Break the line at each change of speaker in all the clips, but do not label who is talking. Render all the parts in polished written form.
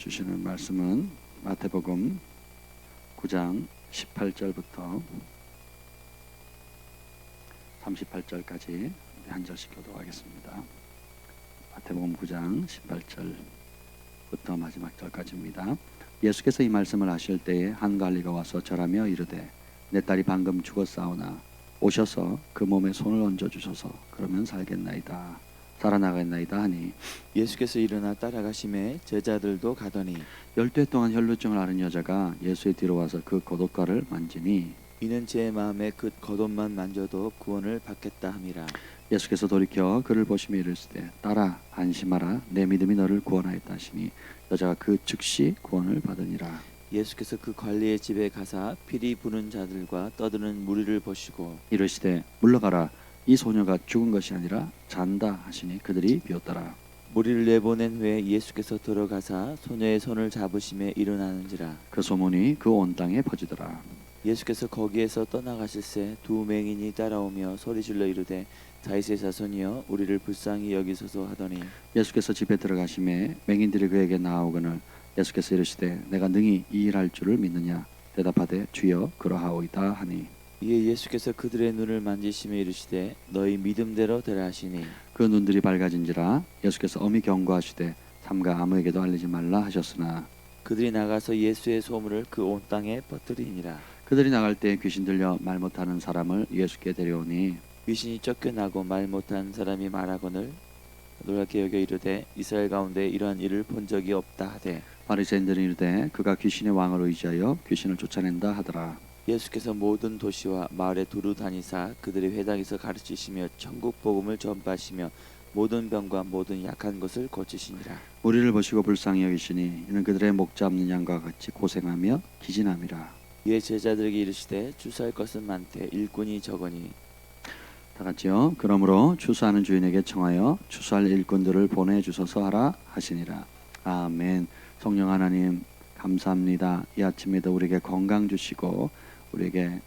주시는 말씀은 마태복음 9장 18절부터 38절까지 한 절씩 교독하겠습니다. 마태복음 9장 18절부터 마지막 절까지입니다. 예수께서 이 말씀을 하실 때에 한 관리가 와서 절하며 이르되 내 딸이 방금 죽었사오나 오셔서 그 몸에 손을 얹어 주소서. 그러면 살겠나이다. 살아나겠나이다 하니
예수께서 일어나 따라가심에 제자들도 가더니
12해 동안 혈루증을 앓은 여자가 예수의 뒤로 와서 그 겉옷가를 만지니
이는 제 마음에 그 겉옷만 만져도 구원을 받겠다 함이라.
예수께서 돌이켜 그를 보시며 이르시되 딸아 안심하라 내 믿음이 너를 구원하였다 하시니 여자가 그 즉시 구원을 받으니라.
예수께서 그 관리의 집에 가사 피리 부는 자들과 떠드는 무리를 보시고
이르시되 물러가라 이 소녀가 죽은 것이 아니라 잔다 하시니 그들이 비었더라.
무리를 내보낸 후에 예수께서 들어가사 소녀의 손을 잡으심에 일어나는지라.
그 소문이 그 온 땅에 퍼지더라.
예수께서 거기에서 떠나가실새 두 맹인이 따라오며 소리질러 이르되 다윗의 자손이여 우리를 불쌍히 여기소서 하더니
예수께서 집에 들어가심에 맹인들이 그에게 나아오거늘 예수께서 이르시되 내가 능히 이 일할 줄을 믿느냐 대답하되 주여 그러하오이다 하니
이에 예수께서 그들의 눈을 만지시며 이르시되 너희 믿음대로 되라 하시니
그 눈들이 밝아진지라. 예수께서 엄히 경고하시되 삼가 아무에게도 알리지 말라 하셨으나
그들이 나가서 예수의 소문을 그 온 땅에 퍼뜨리니라.
그들이 나갈 때 귀신 들려 말 못하는 사람을 예수께 데려오니
귀신이 쫓겨나고 말 못한 사람이 말하거늘 놀랍게 여겨 이르되 이스라엘 가운데 이러한 일을 본 적이 없다 하되
바리새인들이 이르되 그가 귀신의 왕을 의지하여 귀신을 쫓아낸다 하더라.
예수께서 모든 도시와 마을에 두루 다니사 그들의 회당에서 가르치시며 천국 복음을 전파하시며 모든 병과 모든 약한 것을 고치시니라.
우리를 보시고 불쌍히 여기시니 이는 그들의 목 잡는 양과 같이 고생하며 기진함이라.
이에 제자들에게 이르시되 추수할 것은 많되 일꾼이 적으니
다 같이요. 그러므로 추수하는 주인에게 청하여 추수할 일꾼들을 보내주소서 하라 하시니라. 아멘. 성령 하나님 감사합니다. 이 아침에도 우리에게 건강 주시고 우리에게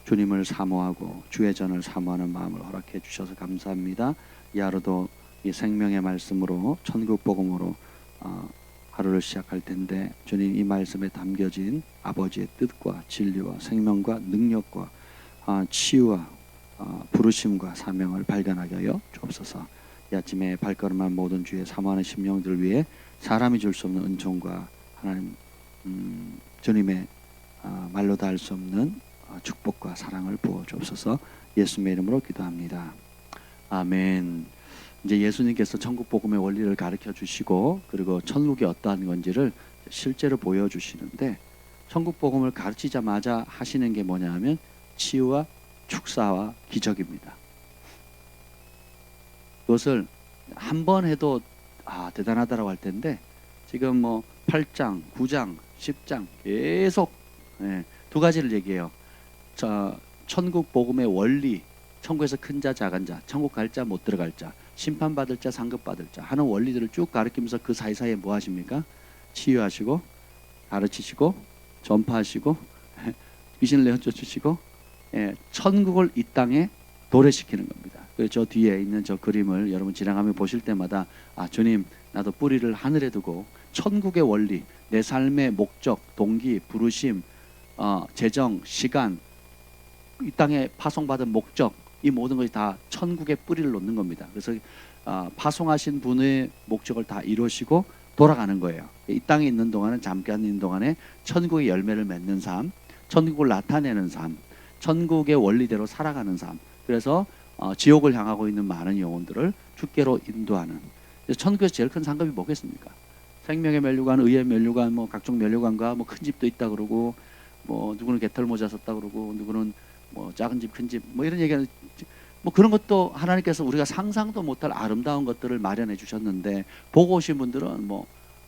주님을 사모하고 주의 전을 사모하는 마음을 허락해 주셔서 감사합니다. 이 하루도 이 생명의 말씀으로 천국 복음으로 하루를 시작할 텐데 주님 이 말씀에 담겨진 아버지의 뜻과 진리와 생명과 능력과 치유와 부르심과 사명을 발견하게 하여 주옵소서. 이 아침에 발걸음한 모든 주의 사모하는 심령들 위해 사람이 줄 수 없는 은총과 하나님 주님의 말로 다 할 수 없는 축복과 사랑을 부어 주옵소서. 예수님의 이름으로 기도합니다. 아멘. 이제 예수님께서 천국 복음의 원리를 가르쳐 주시고 그리고 천국이 어떠한 건지를 실제로 보여 주시는데 천국 복음을 가르치자마자 하시는 게 뭐냐면 치유와 축사와 기적입니다. 그것을 한 번 해도 대단하다라고 할 텐데 지금 뭐 8장, 9장, 10장 계속 두 가지를 얘기해요. 천국 복음의 원리, 천국에서 큰 자, 작은 자, 천국 갈 자, 못 들어갈 자, 심판받을 자, 상급받을 자 하는 원리들을 쭉 가르치면서 그 사이사이에 뭐 하십니까? 치유하시고 가르치시고 전파하시고 귀신을 내쫓으시고 천국을 이 땅에 도래시키는 겁니다. 저 뒤에 있는 저 그림을 여러분 지나가며 보실 때마다 주님 나도 뿌리를 하늘에 두고 천국의 원리, 내 삶의 목적, 동기, 부르심, 재정, 시간, 이 땅에 파송받은 목적 이 모든 것이 다 천국의 뿌리를 놓는 겁니다. 그래서 파송하신 분의 목적을 다 이루시고 돌아가는 거예요. 이 땅에 있는 동안은 잠깐 있는 동안에 천국의 열매를 맺는 삶, 천국을 나타내는 삶, 천국의 원리대로 살아가는 삶. 그래서 지옥을 향하고 있는 많은 영혼들을 주께로 인도하는. 천국에서 제일 큰 상급이 뭐겠습니까? 생명의 면류관, 의의 면류관, 뭐 각종 면류관과 뭐 큰 집도 있다 그러고, 뭐 누구는 개털 모자 썼다 그러고, 누구는 뭐 작은 집, 큰 집, 뭐 이런 얘기하는 뭐 그런 것도 하나님께서 우리가 상상도 못할 아름다운 것들을 마련해 주셨는데 보고 오신 분들은 뭐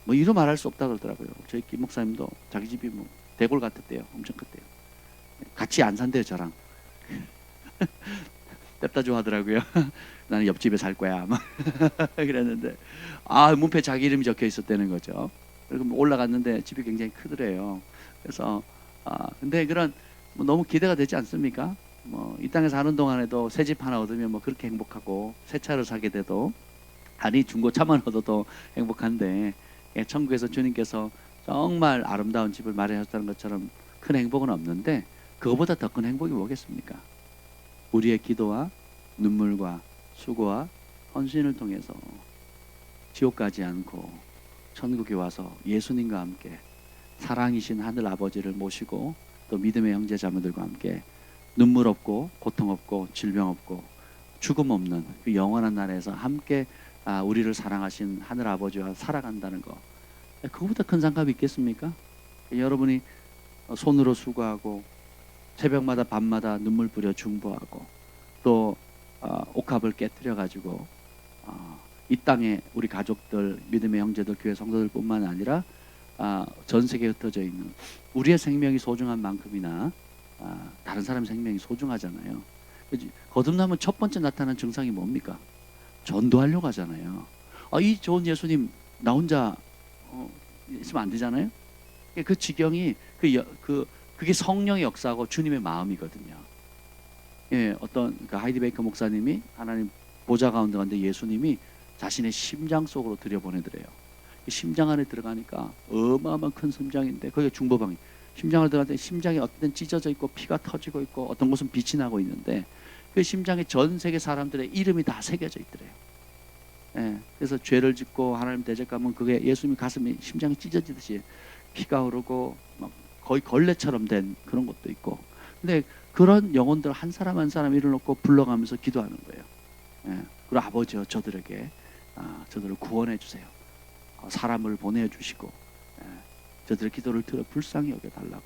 이루 말할 수 없다 그러더라고요. 저희 김 목사님도 자기 집이 뭐 대골 같았대요. 엄청 컸대요. 같이 안 산대요, 저랑. 냅다 좋아하더라고요. 나는 옆집에 살 거야. 막 그랬는데 문패 자기 이름이 적혀 있었다는 거죠. 그리고 올라갔는데 집이 굉장히 크더래요. 그래서 근데 그런 너무 기대가 되지 않습니까? 이 땅에 사는 동안에도 새 집 하나 얻으면 그렇게 행복하고 새 차를 사게 돼도 아니 중고차만 얻어도 행복한데 예, 천국에서 주님께서 정말 아름다운 집을 마련하셨다는 것처럼 큰 행복은 없는데 그거보다 더 큰 행복이 뭐겠습니까? 우리의 기도와 눈물과 수고와 헌신을 통해서 지옥 가지 않고 천국에 와서 예수님과 함께 사랑이신 하늘 아버지를 모시고 또 믿음의 형제 자매들과 함께 눈물 없고 고통 없고 질병 없고 죽음 없는 그 영원한 나라에서 함께 우리를 사랑하신 하늘 아버지와 살아간다는 거, 그거보다 큰 상감이 있겠습니까? 여러분이 손으로 수고하고 새벽마다 밤마다 눈물 뿌려 중보하고 또 옥합을 깨뜨려 가지고 이 땅에 우리 가족들, 믿음의 형제들, 교회 성도들뿐만 아니라 전 세계에 흩어져 있는 우리의 생명이 소중한 만큼이나 다른 사람의 생명이 소중하잖아요. 거듭나면 첫 번째 나타나는 증상이 뭡니까? 전도하려고 하잖아요. 이 좋은 예수님 나 혼자 있으면 안 되잖아요. 그 지경이 그게 성령의 역사하고 주님의 마음이거든요. 예, 어떤 그 하이디 베이커 목사님이 하나님 보좌 가운데 갔는데 예수님이 자신의 심장 속으로 들여보내더래요. 심장 안에 들어가니까 어마어마한 큰 심장인데 거기가 중보방이 심장을 들어갔더니 심장이 어떤 데는 찢어져 있고 피가 터지고 있고 어떤 곳은 빛이 나고 있는데 그 심장에 전 세계 사람들의 이름이 다 새겨져 있더래요. 예, 그래서 죄를 짓고 하나님 대적하면 그게 예수님 가슴이 심장이 찢어지듯이 피가 흐르고 막 거의 걸레처럼 된 그런 것도 있고, 근데 그런 영혼들 한 사람 한 사람 이름 놓고 불러가면서 기도하는 거예요. 예, 그리고 아버지여 저들에게 저들을 구원해 주세요. 사람을 보내주시고 저들의 기도를 들어 불쌍히 여겨달라고.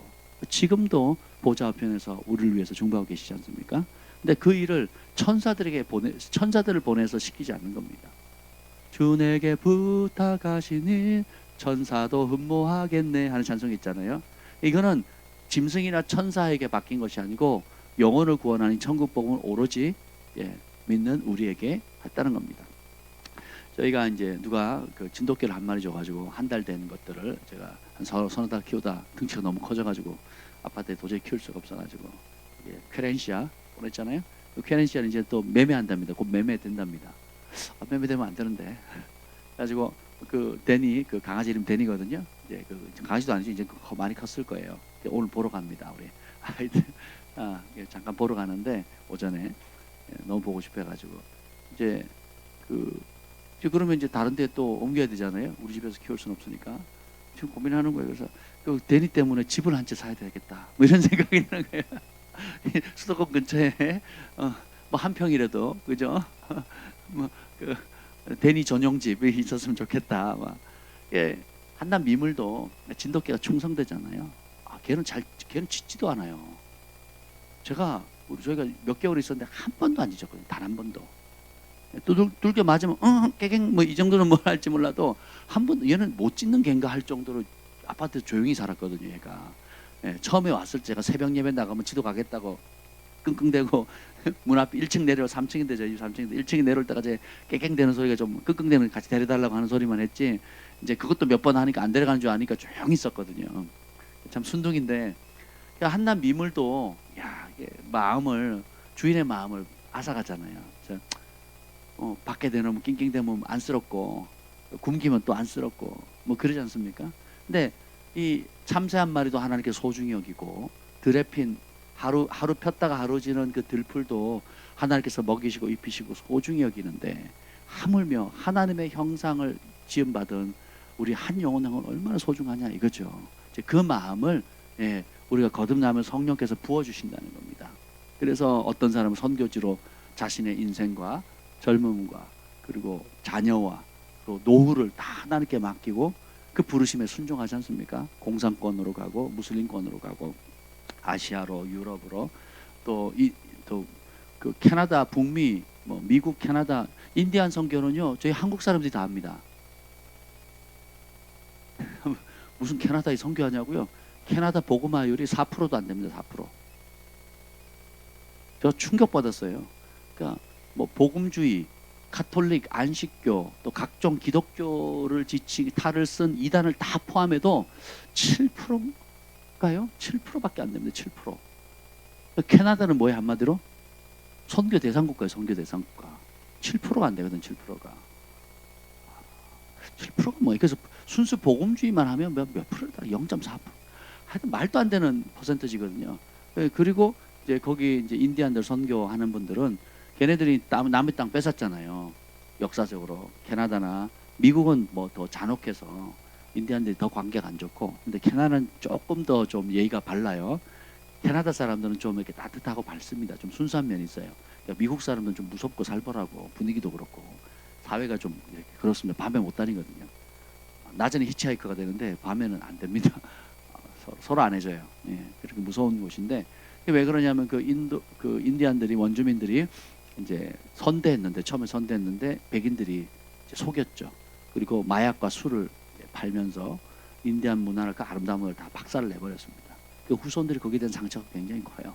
지금도 보좌 우편에서 우리를 위해서 중보하고 계시지 않습니까? 근데 그 일을 천사들을 보내서 시키지 않는 겁니다. 주에게 부탁하시니 천사도 흠모하겠네 하는 찬송이 있잖아요. 이거는 짐승이나 천사에게 맡긴 것이 아니고 영혼을 구원하는 천국 복음을 오로지 믿는 우리에게 했다는 겁니다. 저희가 이제 누가 그 진돗개를 한 마리 줘가지고 한 달 된 것들을 제가 한 서너 달 키우다 등치가 너무 커져가지고 아파트에 도저히 키울 수가 없어가지고 퀘렌시아 보냈잖아요. 그 퀘렌시아는 이제 또 매매한답니다. 곧 매매된답니다. 매매되면 안 되는데. 그래가지고 그 데니, 그 강아지 이름 데니거든요. 이제 그 강아지도 아니지 이제 많이 컸을 거예요. 오늘 보러 갑니다. 우리 아이들 잠깐 보러 가는데 오전에 너무 보고 싶어가지고 이제 그러면 이제 다른 데 또 옮겨야 되잖아요. 우리 집에서 키울 수는 없으니까 지금 고민하는 거예요. 그래서 그 데니 때문에 집을 한 채 사야 되겠다. 뭐 이런 생각이 드는 거예요. 수도권 근처에 뭐 한 평이라도 그죠? 뭐 그 데니 전용 집이 있었으면 좋겠다. 막 한낱 미물도 진돗개가 충성되잖아요. 걔는 짖지도 않아요. 저희가 몇 개월 있었는데 한 번도 안 짖었거든요. 단 한 번도. 두들겨 맞으면 깨갱 뭐 이 정도는 뭘 할지 몰라도 한 번 얘는 못 짖는 갠가 할 정도로 아파트 조용히 살았거든요. 얘가 처음에 왔을 때 제가 새벽 예배 나가면 지도 가겠다고 끙끙대고 문 앞에 1층 내려 3층인데 저희 집 3층인데 1층에 내려올 때까지 깨갱대는 소리가 좀 끙끙대는 같이 데려달라고 하는 소리만 했지 이제 그것도 몇 번 하니까 안 데려가는 줄 아니까 조용히 있었거든요. 참 순둥인데 한낱 미물도 주인의 마음을 앗아가잖아요. 밖에 내놓으면 낑낑대면 안쓰럽고 굶기면 또 안쓰럽고 뭐 그러지 않습니까? 근데 이 참새 한 마리도 하나님께 소중히 여기고 들에 핀 하루 폈다가 하루 지는 그 들풀도 하나님께서 먹이시고 입히시고 소중히 여기는데 하물며 하나님의 형상을 지음받은 우리 한 영혼은 얼마나 소중하냐 이거죠. 이제 그 마음을 우리가 거듭나면 성령께서 부어주신다는 겁니다. 그래서 어떤 사람은 선교지로 자신의 인생과 젊음과 그리고 자녀와 또 노후를 다 하나님께 맡기고 그 부르심에 순종하지 않습니까? 공산권으로 가고 무슬림권으로 가고 아시아로 유럽으로 또 그 캐나다 북미 뭐 미국 캐나다 인디안 선교는요 저희 한국 사람들이 다 합니다. 무슨 캐나다에 선교하냐고요? 캐나다 복음화율이 4%도 안 됩니다. 4%. 저 충격받았어요. 그러니까 뭐 복음주의, 가톨릭, 안식교, 또 각종 기독교를 탈을 쓴 이단을 다 포함해도 7%인가요? 7%밖에 안 됩니다. 7%. 캐나다는 뭐예요? 한마디로? 선교 대상국가예요. 선교 대상국가. 7%가 안 되거든. 7%가. 7%가 뭐예요? 그래서 순수 복음주의만 하면 몇 프로다? 0.4%. 하여튼 말도 안 되는 퍼센트지거든요. 그리고 이제 거기 이제 인디안들 선교하는 분들은 걔네들이 남의 땅 뺏었잖아요. 역사적으로 캐나다나 미국은 뭐 더 잔혹해서 인디안들이 더 관계가 안 좋고, 근데 캐나다는 조금 더 좀 예의가 발라요. 캐나다 사람들은 좀 이렇게 따뜻하고 밝습니다. 좀 순수한 면이 있어요. 그러니까 미국 사람들은 좀 무섭고 살벌하고 분위기도 그렇고 사회가 좀 이렇게 그렇습니다. 밤에 못 다니거든요. 낮에는 히치하이커가 되는데 밤에는 안 됩니다. 서로 안 해줘요. 예, 그렇게 무서운 곳인데, 왜 그러냐면 그 인디안들이, 원주민들이 이제 선대했는데, 처음에 선대했는데 백인들이 이제 속였죠. 그리고 마약과 술을 팔면서 인디안 문화를, 그 아름다운 문화를 다 박살을 내버렸습니다. 그 후손들이 거기에 대한 상처가 굉장히 커요.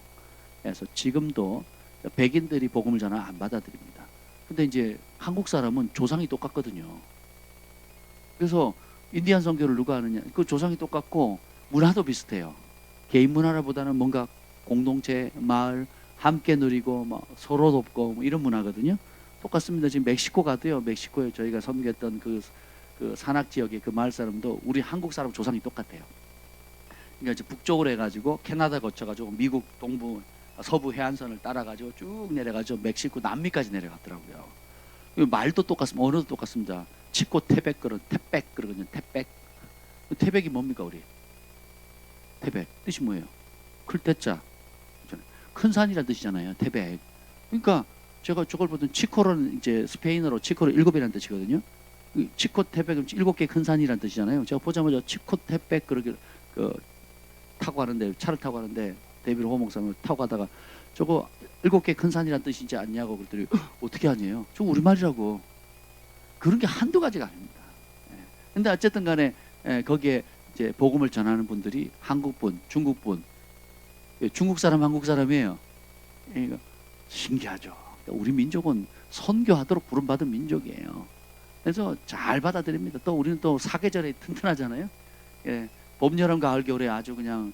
그래서 지금도 백인들이 복음을 전하면 안 받아들입니다. 근데 이제 한국 사람은 조상이 똑같거든요. 그래서 인디안 선교를 누가 하느냐? 그 조상이 똑같고 문화도 비슷해요. 개인 문화라보다는 뭔가 공동체, 마을, 함께 누리고 뭐 서로 돕고 뭐 이런 문화거든요. 똑같습니다. 지금 멕시코 가도요. 멕시코에 저희가 섬겼던 그 산악 지역의 그 마을 사람도 우리 한국 사람 조상이 똑같아요. 그러니까 이제 북쪽으로 해가지고 캐나다 거쳐가지고 미국 동부 서부 해안선을 따라가지고 쭉 내려가지고 멕시코 남미까지 내려갔더라고요. 말도 똑같습니다. 언어도 똑같습니다. 치코 태백 그런 태백 그러거든요. 태백. 태백이 뭡니까 우리? 태백 뜻이 뭐예요? 클때자. 큰 산이라는 뜻이잖아요. 태백. 그러니까 제가 저걸 보던 치코는 이제 스페인어로 치코로 7이라는 뜻이거든요. 치코 태백은 7개 큰 산이라는 뜻이잖아요. 제가 보자마자 치코 태백 그렇게 타고 가는데, 차를 타고 가는데 데빌 호 목사님 타고 가다가 저거 7개 큰 산이라는 뜻이지 않냐고 그랬더니 어떻게 아니에요? 저거 우리말이라고. 그런 게 한두 가지가 아닙니다. 근데 어쨌든 간에 거기에 이제 복음을 전하는 분들이 한국분, 중국분, 중국 사람, 한국 사람이에요. 그러니까 신기하죠. 우리 민족은 선교하도록 부름받은 민족이에요. 그래서 잘 받아들입니다. 또 우리는 또 사계절에 튼튼하잖아요. 예, 봄, 여름, 가을, 겨울에 아주 그냥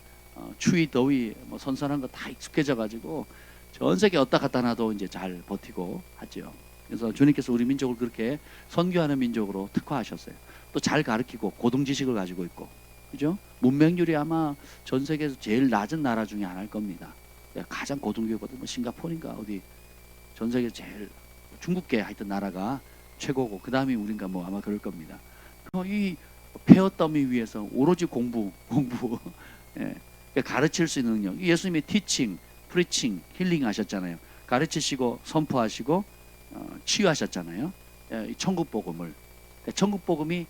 추위, 더위, 뭐 선선한 거 다 익숙해져 가지고 전 세계 어디다 갖다 놔도 이제 잘 버티고 하죠. 그래서 주님께서 우리 민족을 그렇게 선교하는 민족으로 특화하셨어요. 또 잘 가르치고 고등 지식을 가지고 있고, 그죠? 문맹률이 아마 전 세계에서 제일 낮은 나라 중에 하나일 겁니다. 가장 고등교육거든. 뭐 싱가포르인가 어디 전 세계 제일, 중국계 하여튼 나라가 최고고 그 다음이 우린가 뭐 아마 그럴 겁니다. 이 폐허 더미 위에서 오로지 공부 예, 가르칠 수 있는 능력. 예수님이 티칭, 프리칭, 힐링 하셨잖아요. 가르치시고 선포하시고 치유하셨잖아요. 이 천국 복음을. 천국 복음이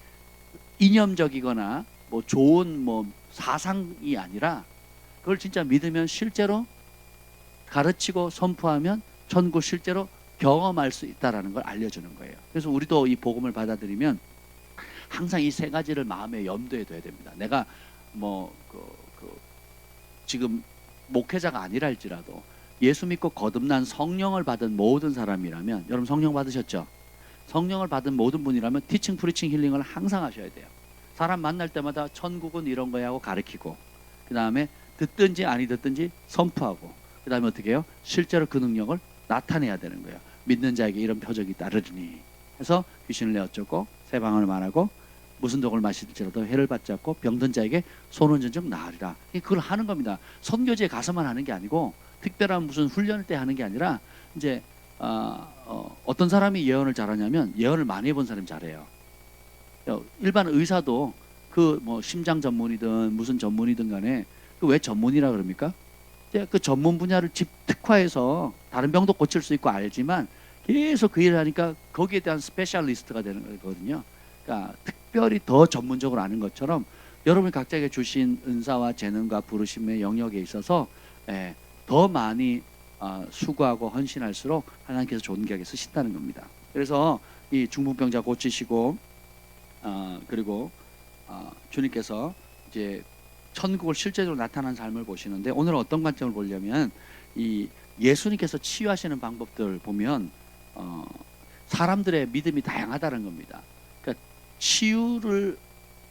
이념적이거나 뭐 좋은 뭐 사상이 아니라 그걸 진짜 믿으면 실제로 가르치고 선포하면 천국 실제로 경험할 수 있다라는 걸 알려주는 거예요. 그래서 우리도 이 복음을 받아들이면 항상 이 세 가지를 마음에 염두에 둬야 됩니다. 내가 뭐 지금 목회자가 아니라 할지라도 예수 믿고 거듭난 성령을 받은 모든 사람이라면, 여러분 성령 받으셨죠? 성령을 받은 모든 분이라면 티칭, 프리칭, 힐링을 항상 하셔야 돼요. 사람 만날 때마다 천국은 이런 거야 하고 가르치고, 그 다음에 듣든지 아니 듣든지 선포하고, 그 다음에 어떻게 해요? 실제로 그 능력을 나타내야 되는 거예요. 믿는 자에게 이런 표적이 따르리니 해서 귀신을 내어쫓고 새 방언을 말하고 무슨 독을 마실지라도 해를 받지 않고 병든 자에게 손원전증 나으리라. 그걸 하는 겁니다. 선교지에 가서만 하는 게 아니고 특별한 무슨 훈련을 때 하는 게 아니라, 이제 어떤 사람이 예언을 잘하냐면 예언을 많이 해본 사람이 잘해요. 일반 의사도 그 뭐 심장 전문이든 무슨 전문이든 간에 그 왜 전문이라 그럽니까? 그 전문 분야를 특화해서 다른 병도 고칠 수 있고 알지만 계속 그 일을 하니까 거기에 대한 스페셜리스트가 되는 거거든요. 그러니까 특별히 더 전문적으로 아는 것처럼 여러분이 각자에게 주신 은사와 재능과 부르심의 영역에 있어서 더 많이 수고하고 헌신할수록 하나님께서 좋은 기하게 쓰신다는 겁니다. 그래서 이 중풍병자 고치시고 그리고 주님께서 이제 천국을 실제적으로 나타난 삶을 보시는데, 오늘은 어떤 관점을 보려면 이 예수님께서 치유하시는 방법들 보면 사람들의 믿음이 다양하다는 겁니다. 그러니까 치유를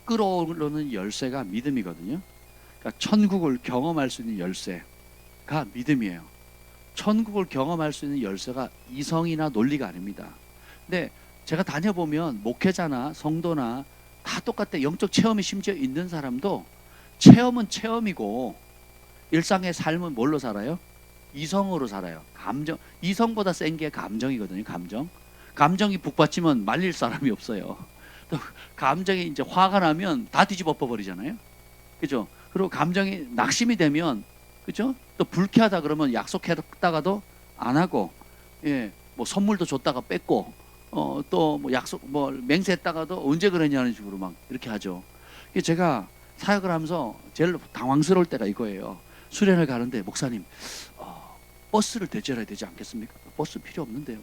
끌어오르는 열쇠가 믿음이거든요. 그러니까 천국을 경험할 수 있는 열쇠가 믿음이에요. 천국을 경험할 수 있는 열쇠가 이성이나 논리가 아닙니다. 근데 제가 다녀보면 목회자나 성도나 다 똑같아. 영적 체험이 심지어 있는 사람도 체험은 체험이고 일상의 삶은 뭘로 살아요? 이성으로 살아요. 감정. 이성보다 센 게 감정이거든요. 감정. 감정이 북받치면 말릴 사람이 없어요. 또 감정이 이제 화가 나면 다 뒤집어 버리잖아요. 그죠? 그리고 감정이 낙심이 되면, 그죠? 또 불쾌하다 그러면 약속했다가도 안 하고, 예, 뭐 선물도 줬다가 뺏고, 또 뭐 약속 뭐 맹세했다가도 언제 그랬냐는 식으로 막 이렇게 하죠. 이게 제가 사역을 하면서 제일 당황스러울 때가 이거예요. 수련을 가는데 목사님, 버스를 대절해야 되지 않겠습니까? 버스 필요 없는데요.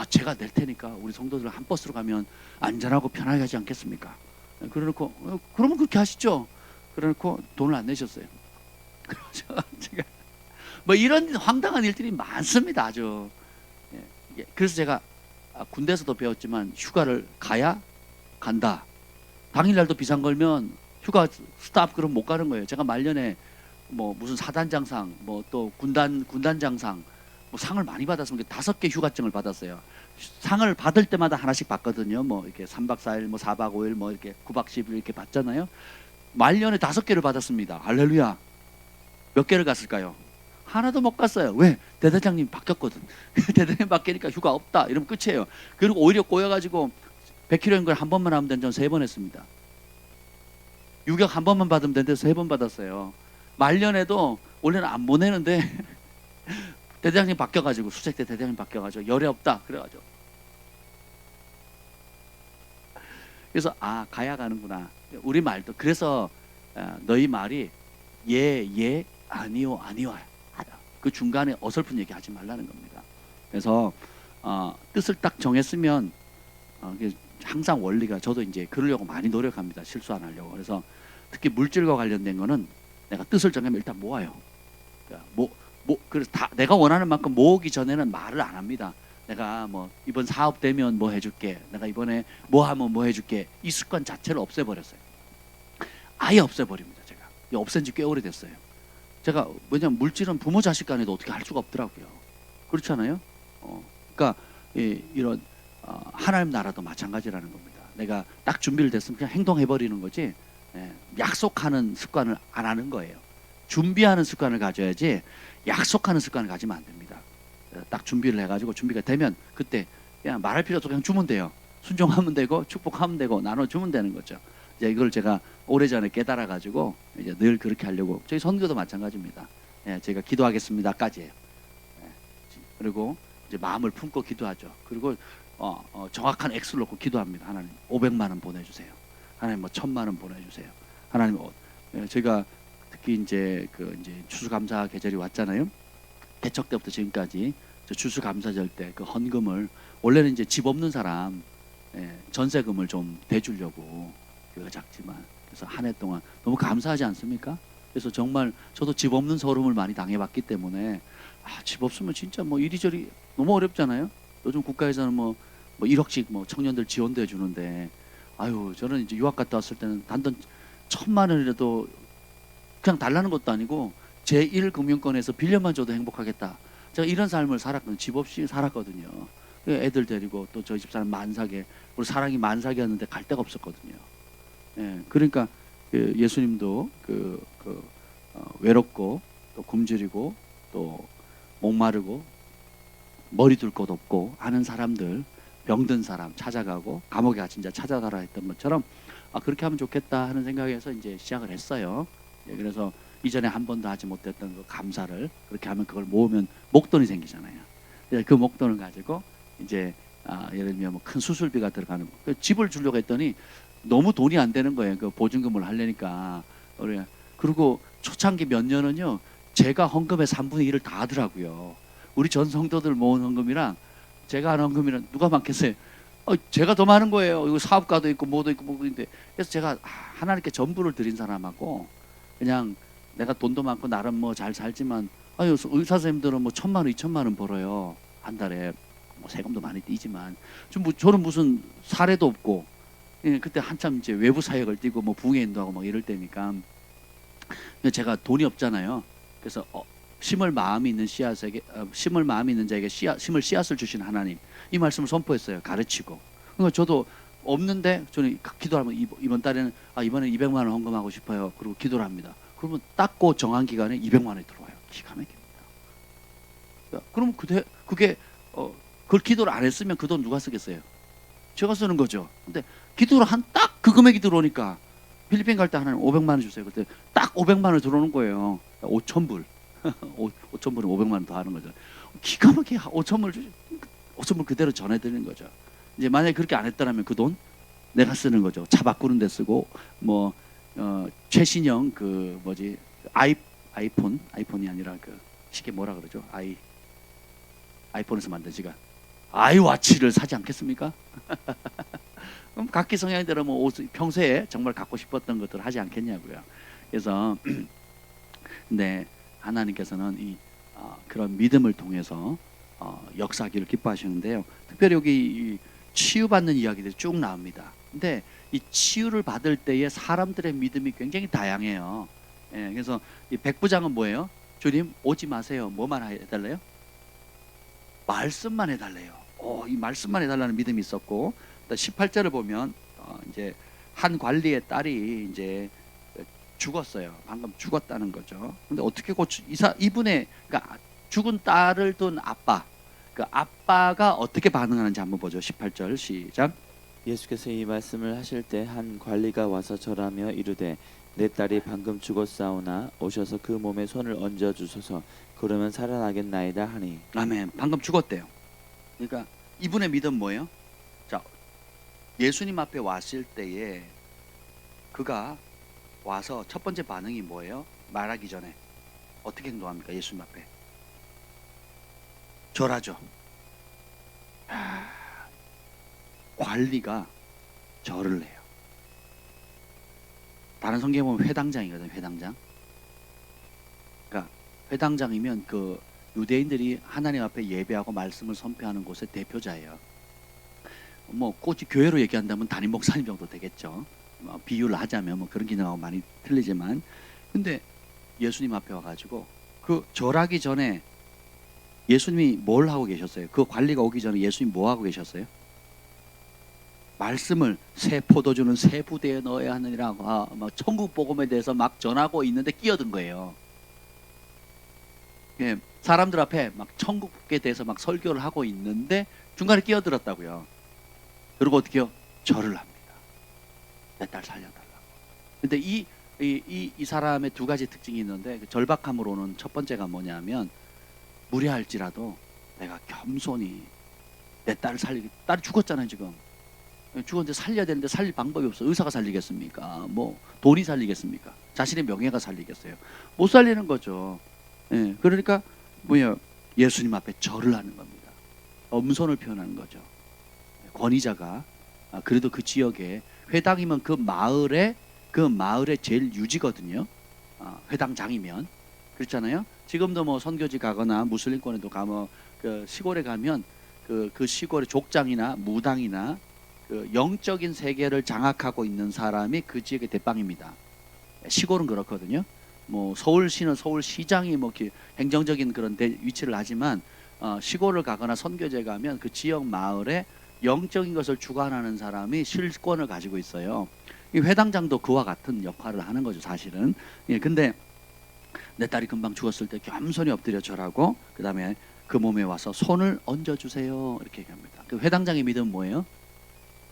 제가 낼 테니까 우리 성도들 한 버스로 가면 안전하고 편하게 하지 않겠습니까? 그러놓고 그러면 그렇게 하시죠. 그러놓고 돈을 안 내셨어요. 그래서 제가 뭐 이런 황당한 일들이 많습니다. 아주. 그래서 제가 군대에서도 배웠지만 휴가를 가야 간다. 당일날도 비상 걸면 휴가 스탑 그럼 못 가는 거예요. 제가 말년에 뭐 무슨 사단장상, 뭐 또 군단장상, 뭐 상을 많이 받았으면 5개 휴가증을 받았어요. 상을 받을 때마다 하나씩 받거든요. 뭐 이렇게 3박 4일, 뭐 4박 5일, 뭐 이렇게 9박 10일 이렇게 받잖아요. 말년에 5개를 받았습니다. 할렐루야. 몇 개를 갔을까요? 하나도 못 갔어요. 왜? 대대장님 바뀌었거든. 대대장님 바뀌니까 휴가 없다. 이러면 끝이에요. 그리고 오히려 꼬여가지고 100km인 걸 한 번만 하면 된다고 3번 했습니다. 유격 한 번만 받으면 되는데 3번 받았어요. 말년에도 원래는 안 보내는데 대대장님 바뀌어가지고 수색대 대대장님 바뀌어가지고 열이 없다 그래가지고 그래서 가야 가는구나. 우리 말도 그래서 너희 말이 예 아니요 그 중간에 어설픈 얘기 하지 말라는 겁니다. 그래서 뜻을 딱 정했으면 항상 원리가 저도 이제 그러려고 많이 노력합니다. 실수 안 하려고. 그래서 특히 물질과 관련된 거는 내가 뜻을 정하면 일단 모아요. 그래서 다 내가 원하는 만큼 모으기 전에는 말을 안 합니다. 내가 뭐 이번 사업 되면 뭐 해줄게. 내가 이번에 뭐 하면 뭐 해줄게. 이 습관 자체를 없애버렸어요. 아예 없애버립니다. 제가 없앤 지 꽤 오래됐어요. 제가 왜냐면 물질은 부모 자식 간에도 어떻게 할 수가 없더라고요. 그렇지 않아요? 그러니까 이런 하나님 나라도 마찬가지라는 겁니다. 내가 딱 준비를 됐으면 그냥 행동해버리는 거지. 약속하는 습관을 안 하는 거예요. 준비하는 습관을 가져야지 약속하는 습관을 가지면 안 됩니다. 딱 준비를 해가지고 준비가 되면 그때 그냥 말할 필요 없어 그냥 주면 돼요. 순종하면 되고 축복하면 되고 나눠주면 되는 거죠. 이제 이걸 제가 오래전에 깨달아가지고 이제 늘 그렇게 하려고. 저희 선교도 마찬가지입니다. 제가 기도하겠습니다까지 해요. 그리고 이제 마음을 품고 기도하죠. 그리고 정확한 액수를 놓고 기도합니다. 하나님 500만 원 보내주세요. 하나님 뭐 1000만 원 보내주세요. 하나님 제가 특히 이제 이제 추수감사 계절이 왔잖아요. 개척 때부터 지금까지 추수감사절 때 그 헌금을 원래는 이제 집 없는 사람 전세금을 좀 대주려고 교회가 작지만 그래서 한 해 동안 너무 감사하지 않습니까? 그래서 정말 저도 집 없는 서름을 많이 당해봤기 때문에 집 없으면 진짜 뭐 이리저리 너무 어렵잖아요. 요즘 국가에서는 뭐 1억씩 뭐 청년들 지원도 해주는데 저는 이제 유학 갔다 왔을 때는 단돈 1000만 원이라도 그냥 달라는 것도 아니고 제1금융권에서 빌려만 줘도 행복하겠다. 제가 이런 삶을 살았거든요. 집 없이 살았거든요. 애들 데리고 또 저희 집사람 만삭에 우리 사랑이 만삭이었는데 갈 데가 없었거든요. 그러니까 예수님도 외롭고 또 굶주리고 또 목마르고 머리 둘 곳 없고 하는 사람들 병든 사람 찾아가고 감옥에 갇힌 자 찾아가라 했던 것처럼 그렇게 하면 좋겠다 하는 생각에서 이제 시작을 했어요. 그래서 이전에 한 번도 하지 못했던 그 감사를 그렇게 하면 그걸 모으면 목돈이 생기잖아요. 그 목돈을 가지고 이제 예를 들면 뭐 큰 수술비가 들어가는 거. 집을 주려고 했더니 너무 돈이 안 되는 거예요. 그 보증금을 하려니까. 그리고 초창기 몇 년은요 제가 헌금의 3분의 1을 다 하더라고요. 우리 전 성도들 모은 헌금이랑 제가 하는 헌금이랑 누가 많겠어요? 제가 더 많은 거예요. 이거 사업가도 있고 뭐도 있고 뭐인데 그래서 제가 하나님께 전부를 드린 사람하고 그냥 내가 돈도 많고 나름 뭐 잘 살지만 의사 선생님들은 뭐 1000만 원, 2000만 원 벌어요 한 달에. 뭐 세금도 많이 떼지만 저는 무슨 사례도 없고 그때 한참 이제 외부 사역을 뛰고 뭐 부흥회 인도하고 막 이럴 때니까 제가 돈이 없잖아요. 그래서 심을 마음이 있는 씨앗에게 심을 마음이 있는 자에게 심을 씨앗을 주신 하나님 이 말씀을 선포했어요. 가르치고 그러니까 저도 없는데 저는 기도하면 이번 달에는 이번에 200만 원 헌금하고 싶어요. 그리고 기도를 합니다. 그러면 딱 그 정한 기간에 200만 원이 들어와요. 기가 막힙니다. 그럼 그게 그걸 기도를 안 했으면 그 돈 누가 쓰겠어요? 제가 쓰는 거죠. 근데 기도를 한 딱 그 금액이 들어오니까 필리핀 갈 때 하나님 500만 원 주세요. 그때 딱 500만 원 들어오는 거예요. 5,000불. 5,000불에 500만 원 더 하는 거죠. 기가 막히게 5,000불 그대로 전해드리는 거죠. 이제 만약에 그렇게 안 했더라면 그 돈 내가 쓰는 거죠. 차 바꾸는 데 쓰고 뭐 최신형 그 뭐지 아이폰이 아니라 그 시계 뭐라 그러죠? 아이폰에서 만든 시간 아이워치를 사지 않겠습니까? 그럼 각기 성향대로 뭐 평소에 정말 갖고 싶었던 것들을 하지 않겠냐고요. 그래서 근데 하나님께서는 그런 믿음을 통해서 역사하기를 기뻐하시는데요. 특별히 여기 이 치유받는 이야기들이 쭉 나옵니다. 근데 이 치유를 받을 때에 사람들의 믿음이 굉장히 다양해요. 예, 그래서 이 백부장은 뭐예요? 주님 오지 마세요. 뭐만 해달래요? 말씀만 해달래요. 이 말씀만 해달라는 믿음이 있었고, 18절을 보면 이제 한 관리의 딸이 이제 죽었어요. 방금 죽었다는 거죠. 근데 어떻게 이분의 그러니까 죽은 딸을 둔 아빠, 그 아빠가 어떻게 반응하는지 한번 보죠. 18절 시작.
예수께서 이 말씀을 하실 때 한 관리가 와서 절하며 이르되 내 딸이 방금 죽었사오나 오셔서 그 몸에 손을 얹어 주소서 그러면 살아나겠나이다 하니.
아멘. 방금 죽었대요. 그러니까 이분의 믿음 뭐예요? 자, 예수님 앞에 왔을 때에 그가 와서 첫 번째 반응이 뭐예요? 말하기 전에 어떻게 행동합니까? 예수님 앞에 절하죠. 관리가 절을 해요. 다른 성경에 보면 회당장이거든요. 회당장. 그러니까 회당장이면 그 유대인들이 하나님 앞에 예배하고 말씀을 선포하는 곳의 대표자예요. 뭐 굳이 교회로 얘기한다면 담임 목사님 정도 되겠죠. 비유를 하자면 뭐 그런 기능하고 많이 틀리지만, 근데 예수님 앞에 와가지고 그 절하기 전에 예수님이 뭘 하고 계셨어요? 그 관리가 오기 전에 예수님 뭐 하고 계셨어요? 말씀을 새 포도주는 새 부대에 넣어야 하느니라 막 천국 복음에 대해서 막 전하고 있는데 끼어든 거예요. 예, 사람들 앞에 막 천국에 대해서 막 설교를 하고 있는데 중간에 끼어들었다고요. 그리고 어떻게 해요? 절을 합니다. 내 딸 살려달라고. 근데 이 사람의 두 가지 특징이 있는데 그 절박함으로는 첫 번째가 뭐냐면 무례할지라도 내가 겸손히 내 딸을 딸이 죽었잖아요. 지금 죽었는데 살려야 되는데 살릴 방법이 없어. 의사가 살리겠습니까? 뭐 돈이 살리겠습니까? 자신의 명예가 살리겠어요? 못 살리는 거죠. 예, 그러니까 뭐예요? 예수님 앞에 절을 하는 겁니다. 엄선을 표현하는 거죠. 권위자가 그래도 그 지역에 회당이면 그 마을의 제일 유지거든요. 회당장이면 그렇잖아요. 지금도 뭐 선교지 가거나 무슬림권에도 가면 그 시골에 가면 그 시골의 족장이나 무당이나 그 영적인 세계를 장악하고 있는 사람이 그 지역의 대빵입니다. 시골은 그렇거든요. 뭐 서울시는 서울시장이 뭐 행정적인 그런 위치를 하지만 시골을 가거나 선교제 가면 그 지역 마을에 영적인 것을 주관하는 사람이 실권을 가지고 있어요. 이 회당장도 그와 같은 역할을 하는 거죠, 사실은. 예, 근데 내 딸이 금방 죽었을 때 겸손히 엎드려 절하고 그 다음에 그 몸에 와서 손을 얹어주세요 이렇게 얘기합니다. 그 회당장의 믿음은 뭐예요?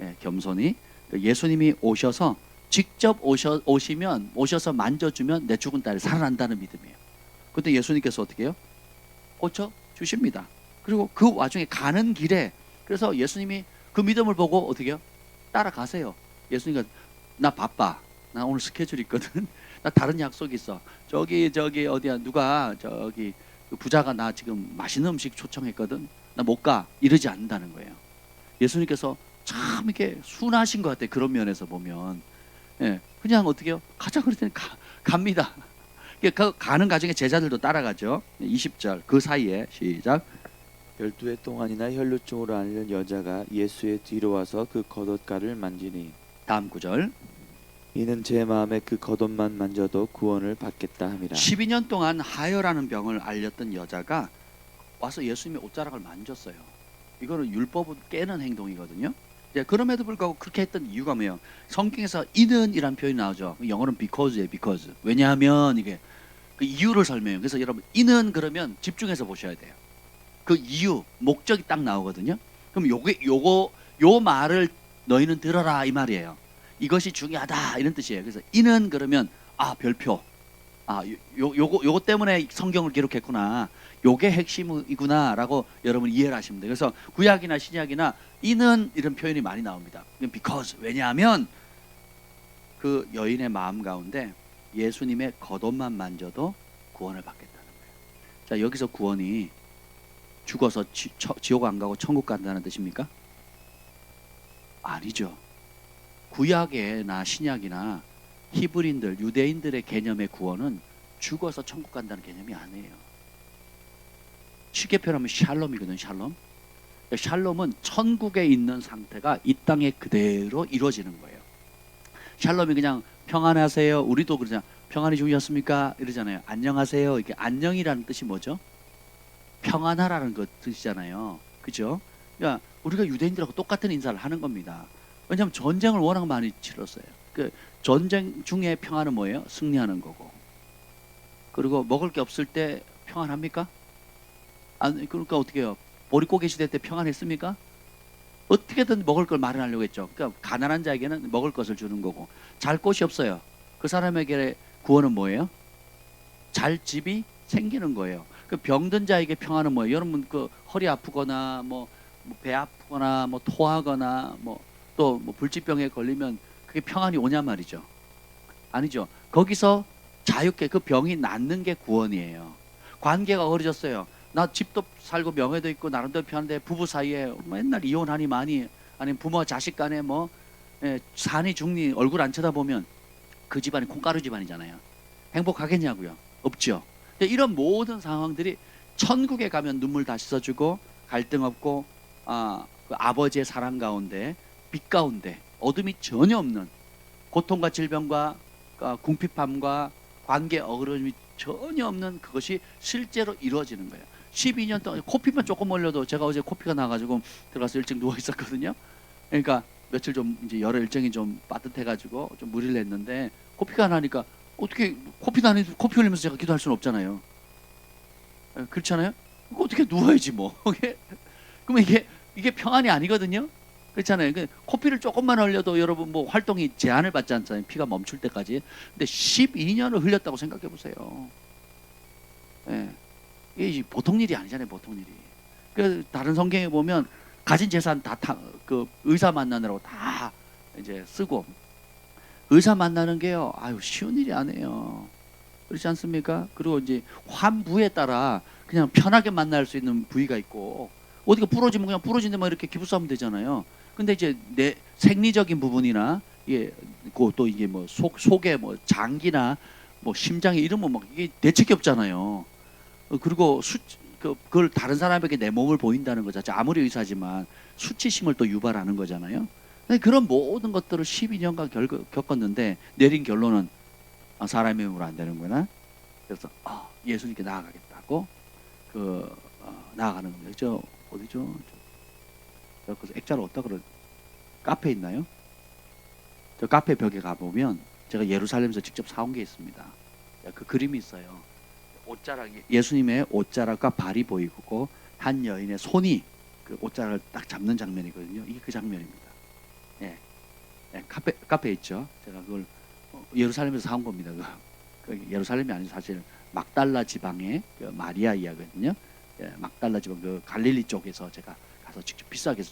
예, 겸손히 예수님이 오셔서 직접 오셔서 만져주면 내 죽은 딸이 살아난다는 믿음이에요. 그때 예수님께서 어떻게 해요? 고쳐 주십니다. 그리고 그 와중에 가는 길에 그래서 예수님이 그 믿음을 보고 어떻게 해요? 따라가세요. 예수님이 나 바빠. 나 오늘 스케줄 있거든. 나 다른 약속이 있어. 저기 어디야 누가 저기 부자가 나 지금 맛있는 음식 초청했거든. 나 못 가. 이러지 않는다는 거예요. 예수님께서 참 이렇게 순하신 것 같아요. 그런 면에서 보면. 예, 그냥 어떻게 해요? 가자 그랬더니 갑니다. 가는 과정에 제자들도 따라가죠. 20절 그 사이에 시작.
12해 동안이나 혈루증으로 앓는 여자가 예수의 뒤로 와서 그 겉옷가를 만지니
다음 구절.
이는 제 마음에 그 겉옷만 만져도 구원을 받겠다 함이라.
12년 동안 하혈하는 병을 앓렸던 여자가 와서 예수님의 옷자락을 만졌어요. 이거는 율법을 깨는 행동이거든요. 그럼에도 불구하고 그렇게 했던 이유가 뭐예요? 성경에서 이는이란 표현이 나오죠. 영어로는 because예요. because. 왜냐하면 이게 그 이유를 설명해요. 그래서 여러분 이는 그러면 집중해서 보셔야 돼요. 그 이유, 목적이 딱 나오거든요. 그럼 요 말을 너희는 들어라 이 말이에요. 이것이 중요하다 이런 뜻이에요. 그래서 이는 그러면 별표. 요거 때문에 성경을 기록했구나. 요게 핵심이구나라고 여러분 이해를 하시면 돼요. 그래서 구약이나 신약이나 이는 이런 표현이 많이 나옵니다. because 왜냐하면 그 여인의 마음 가운데 예수님의 겉옷만 만져도 구원을 받겠다는 거예요. 자, 여기서 구원이 죽어서 지옥 안 가고 천국 간다는 뜻입니까? 아니죠. 구약이나 신약이나 히브리인들, 유대인들의 개념의 구원은 죽어서 천국 간다는 개념이 아니에요. 쉽게 표현하면 샬롬이거든요. 샬롬. 샬롬은 천국에 있는 상태가 이 땅에 그대로 이루어지는 거예요. 샬롬이 그냥 평안하세요. 우리도 그러잖아요. 평안히 주무셨습니까? 이러잖아요. 안녕하세요. 이게 안녕이라는 뜻이 뭐죠? 평안하라는 것 뜻이잖아요. 그죠? 그러니까 우리가 유대인들하고 똑같은 인사를 하는 겁니다. 왜냐하면 전쟁을 워낙 많이 치렀어요. 그 전쟁 중에 평안은 뭐예요? 승리하는 거고. 그리고 먹을 게 없을 때 평안합니까? 아니, 그러니까 어떻게 해요? 보릿고개 시대 때 평안했습니까? 어떻게든 먹을 걸 마련하려고 했죠. 그러니까 가난한 자에게는 먹을 것을 주는 거고, 잘 곳이 없어요. 그 사람에게 구원은 뭐예요? 잘 집이 생기는 거예요. 그 병든 자에게 평안은 뭐예요? 여러분 그 허리 아프거나 뭐 배 아프거나 뭐 토하거나 뭐 또 뭐 불치병에 걸리면 그게 평안이 오냐 말이죠. 아니죠. 거기서 자유케 그 병이 낫는 게 구원이에요. 관계가 어려졌어요. 나 집도 살고 명예도 있고 나름대로 편한데 부부 사이에 맨날 이혼하니 많이 아니면 부모와 자식 간에 뭐 산이 죽니 얼굴 안 쳐다보면 그 집안이 콩가루 집안이잖아요. 행복하겠냐고요? 없죠. 이런 모든 상황들이 천국에 가면 눈물 다 씻어주고 갈등 없고 그 아버지의 사랑 가운데 빛 가운데 어둠이 전혀 없는 고통과 질병과 궁핍함과 관계 어그러짐이 전혀 없는 그것이 실제로 이루어지는 거예요. 12년 동안 코피만 조금 올려도 제가 어제 코피가 나가지고 들어가서 일찍 누워 있었거든요. 그러니까 며칠 좀 이제 열흘 일정이 좀 빠듯해가지고 좀 무리를 했는데 코피가 나니까 어떻게 코피 나는데 코피 흘리면서 제가 기도할 수는 없잖아요. 그렇잖아요. 어떻게 누워야지 뭐. 그러면 이게 평안이 아니거든요. 그렇잖아요. 코피를 조금만 흘려도 여러분 뭐 활동이 제한을 받지 않잖아요. 피가 멈출 때까지. 근데 12년을 흘렸다고 생각해 보세요. 예. 이게 보통 일이 아니잖아요. 보통 일이. 그 다른 성경에 보면 가진 재산 그 의사 만나느라고 다 이제 쓰고 의사 만나는 게요. 쉬운 일이 아니에요. 그렇지 않습니까? 그리고 이제 환부에 따라 그냥 편하게 만날 수 있는 부위가 있고 어디가 부러지면 그냥 부러진 데만 이렇게 기부싸면 되잖아요. 근데 이제 내 생리적인 부분이나 또 이게 뭐 속에 뭐 장기나 뭐 심장에 이러면 막 이게 대책이 없잖아요. 그리고 그걸 다른 사람에게 내 몸을 보인다는 거죠. 아무리 의사지만 수치심을 또 유발하는 거잖아요. 그런 모든 것들을 12년간 겪었는데 내린 결론은 사람의 힘으로 안 되는구나. 그래서 예수님께 나아가겠다고 나아가는 겁니다. 저 어디죠? 그래서 액자를 어디다 그런 카페 있나요? 저 카페 벽에 가보면 제가 예루살렘에서 직접 사온 게 있습니다. 그 그림이 있어요. 옷자락 예수님의 옷자락과 발이 보이고 한 여인의 손이 그 옷자락을 딱 잡는 장면이거든요. 이게 그 장면입니다. 카페 있죠. 제가 그걸 예루살렘에서 사온 겁니다. 예루살렘이 아니고 사실 막달라 지방의 그 마리아 이야거든요. 막달라 지방 그 갈릴리 쪽에서 제가 가서 직접 비싸게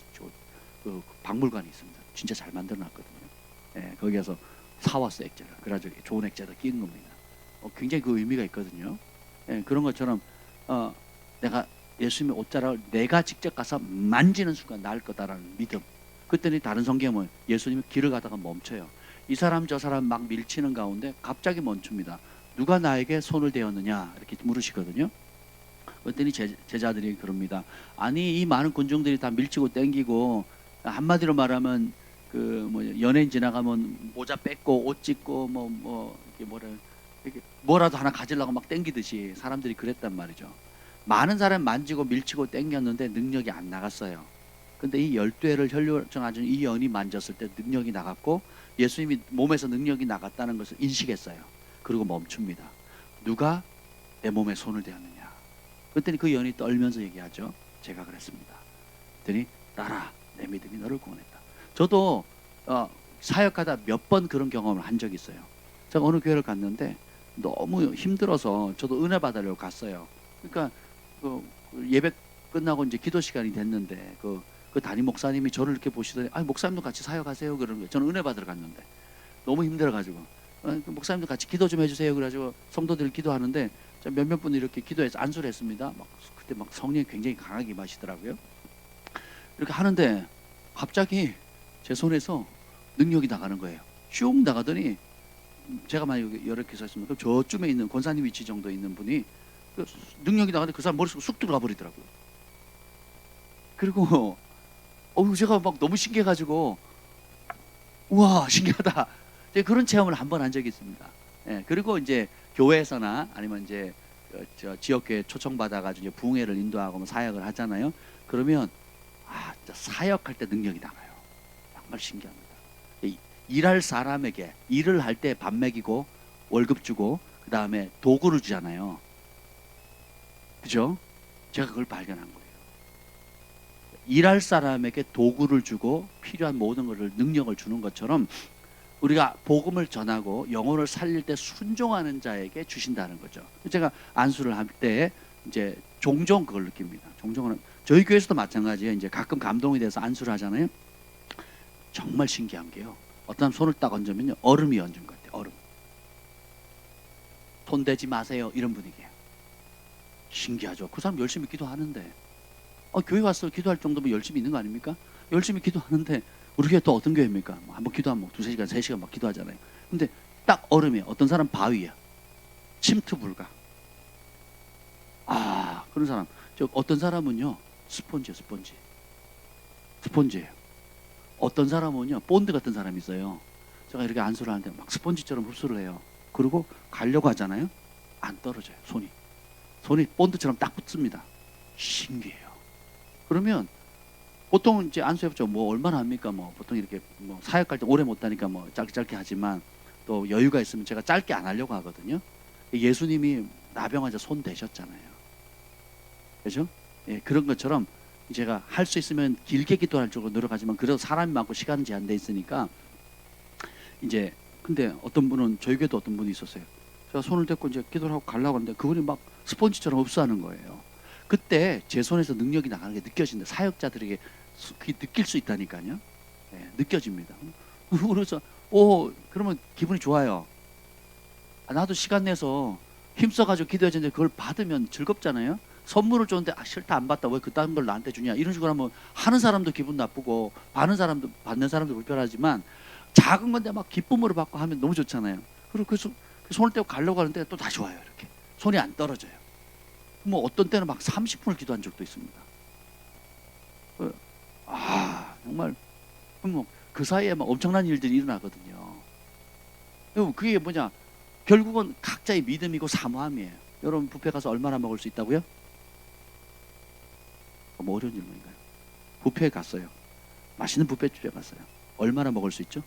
그 박물관이 있습니다. 진짜 잘 만들어놨거든요. 거기에서 사왔어요 액자를. 그래가지고 좋은 액자를 끼는 겁니다. 굉장히 그 의미가 있거든요. 그런 것처럼 내가 예수님의 옷자락을 내가 직접 가서 만지는 순간 나을 거다라는 믿음. 그때는 다른 성경은 예수님이 길을 가다가 멈춰요. 이 사람 저 사람 막 밀치는 가운데 갑자기 멈춥니다. 누가 나에게 손을 대었느냐 이렇게 물으시거든요. 그랬더니 제자들이 그럽니다. 아니 이 많은 군중들이 다 밀치고 땡기고 한마디로 말하면 그 뭐 연예인 지나가면 모자 뺏고 옷 찢고 이렇게 뭐라도 하나 가지려고 막 땡기듯이 사람들이 그랬단 말이죠. 많은 사람 만지고 밀치고 땡겼는데 능력이 안 나갔어요. 근데 이 열쇠를 혈류증아준 이 연이 만졌을 때 능력이 나갔고 예수님이 몸에서 능력이 나갔다는 것을 인식했어요. 그리고 멈춥니다. 누가 내 몸에 손을 대었느냐. 그랬더니 그 연이 떨면서 얘기하죠. 제가 그랬습니다. 그랬더니 따라 내 믿음이 너를 구원했다. 저도 사역하다 몇 번 그런 경험을 한 적이 있어요. 제가 어느 교회를 갔는데 너무 힘들어서 저도 은혜 받으려고 갔어요. 그러니까 그 예배 끝나고 이제 기도 시간이 됐는데 그 담임 목사님이 저를 이렇게 보시더니 목사님도 같이 사역하세요 그러는 거예요. 저는 은혜 받으러 갔는데 너무 힘들어가지고 목사님도 같이 기도 좀 해주세요 그래가지고 성도들 기도하는데 몇몇 분이 이렇게 기도해서 안수를 했습니다. 그때 성령이 굉장히 강하게 임하시더라고요. 이렇게 하는데 갑자기 제 손에서 능력이 나가는 거예요. 쭉 나가더니 제가 만약에 이렇게 서 있으면 그럼 저쯤에 있는 권사님 위치 정도 있는 분이 능력이 나가는데 그 사람 머릿속에 쑥 들어가 버리더라고요. 그리고 제가 막 너무 신기해가지고 우와 신기하다. 그런 체험을 한 번 한 적이 있습니다. 예, 그리고 이제 교회에서나 아니면 이제 지역교회 초청받아가지고 이제 부흥회를 인도하고 뭐 사역을 하잖아요. 그러면 사역할 때 능력이 나가요. 정말 신기합니다. 일할 사람에게 일을 할 때 밥 먹이고 월급 주고 그 다음에 도구를 주잖아요. 그죠? 제가 그걸 발견한 거예요. 일할 사람에게 도구를 주고 필요한 모든 것을 능력을 주는 것처럼 우리가 복음을 전하고 영혼을 살릴 때 순종하는 자에게 주신다는 거죠. 제가 안수를 할 때 이제 종종 그걸 느낍니다. 종종은 저희 교회에서도 마찬가지예요. 이제 가끔 감동이 돼서 안수를 하잖아요. 정말 신기한 게요. 어떤 사람 손을 딱 얹으면요 얼음이 얹은 것 같아요. 얼음. 손 대지 마세요 이런 분위기예요. 신기하죠. 그 사람 열심히 기도하는데 교회 와서 기도할 정도면 열심히 있는 거 아닙니까? 열심히 기도하는데 우리 교회 또 어떤 교회입니까? 한번 기도하면 2-3시간 3시간 막 기도하잖아요. 근데 딱 얼음이에요. 어떤 사람 바위야. 침투 불가. 그런 사람. 어떤 사람은요 스폰지예요. 스폰지예요. 어떤 사람은요 본드 같은 사람이 있어요. 제가 이렇게 안수를 하는데 막 스폰지처럼 흡수를 해요. 그리고 가려고 하잖아요. 안 떨어져요. 손이 본드처럼 딱 붙습니다. 신기해요. 그러면 보통 이제 안수해봤죠. 뭐 얼마나 합니까? 뭐 보통 이렇게 뭐 사역할 때 오래 못하니까 뭐 짧게 하지만 또 여유가 있으면 제가 짧게 안 하려고 하거든요. 예수님이 나병 환자 손 대셨잖아요. 그렇죠? 예, 그런 것처럼 제가 할 수 있으면 길게 기도할 쪽으로 노력하지만 그래도 사람이 많고 시간은 제한돼 있으니까 이제 근데 어떤 분은 저희 교회도 어떤 분이 있었어요. 제가 손을 대고 이제 기도를 하고 가려고 하는데 그분이 막 스폰지처럼 흡수하는 거예요. 그때 제 손에서 능력이 나가는 게 느껴진다. 사역자들에게 그게 느낄 수 있다니까요. 네, 느껴집니다. 그래서 그러면 기분이 좋아요. 나도 시간 내서 힘써가지고 기도해줬는데 그걸 받으면 즐겁잖아요. 선물을 줬는데 싫다 안 받다 왜 그딴 걸 나한테 주냐 이런 식으로 하면 하는 사람도 기분 나쁘고 받는 사람도 불편하지만 작은 건데 막 기쁨으로 받고 하면 너무 좋잖아요. 그리고 그 손을 떼고 가려고 하는데 또 다시 와요. 이렇게 손이 안 떨어져요. 뭐 어떤 때는 막 30분을 기도한 적도 있습니다. 정말 뭐 그 사이에 막 엄청난 일들이 일어나거든요. 그게 뭐냐? 결국은 각자의 믿음이고 사모함이에요. 여러분 뷔페 가서 얼마나 먹을 수 있다고요? 뭐 어려운 질문인가요? 뷔페에 갔어요. 맛있는 뷔페집에 갔어요. 얼마나 먹을 수 있죠?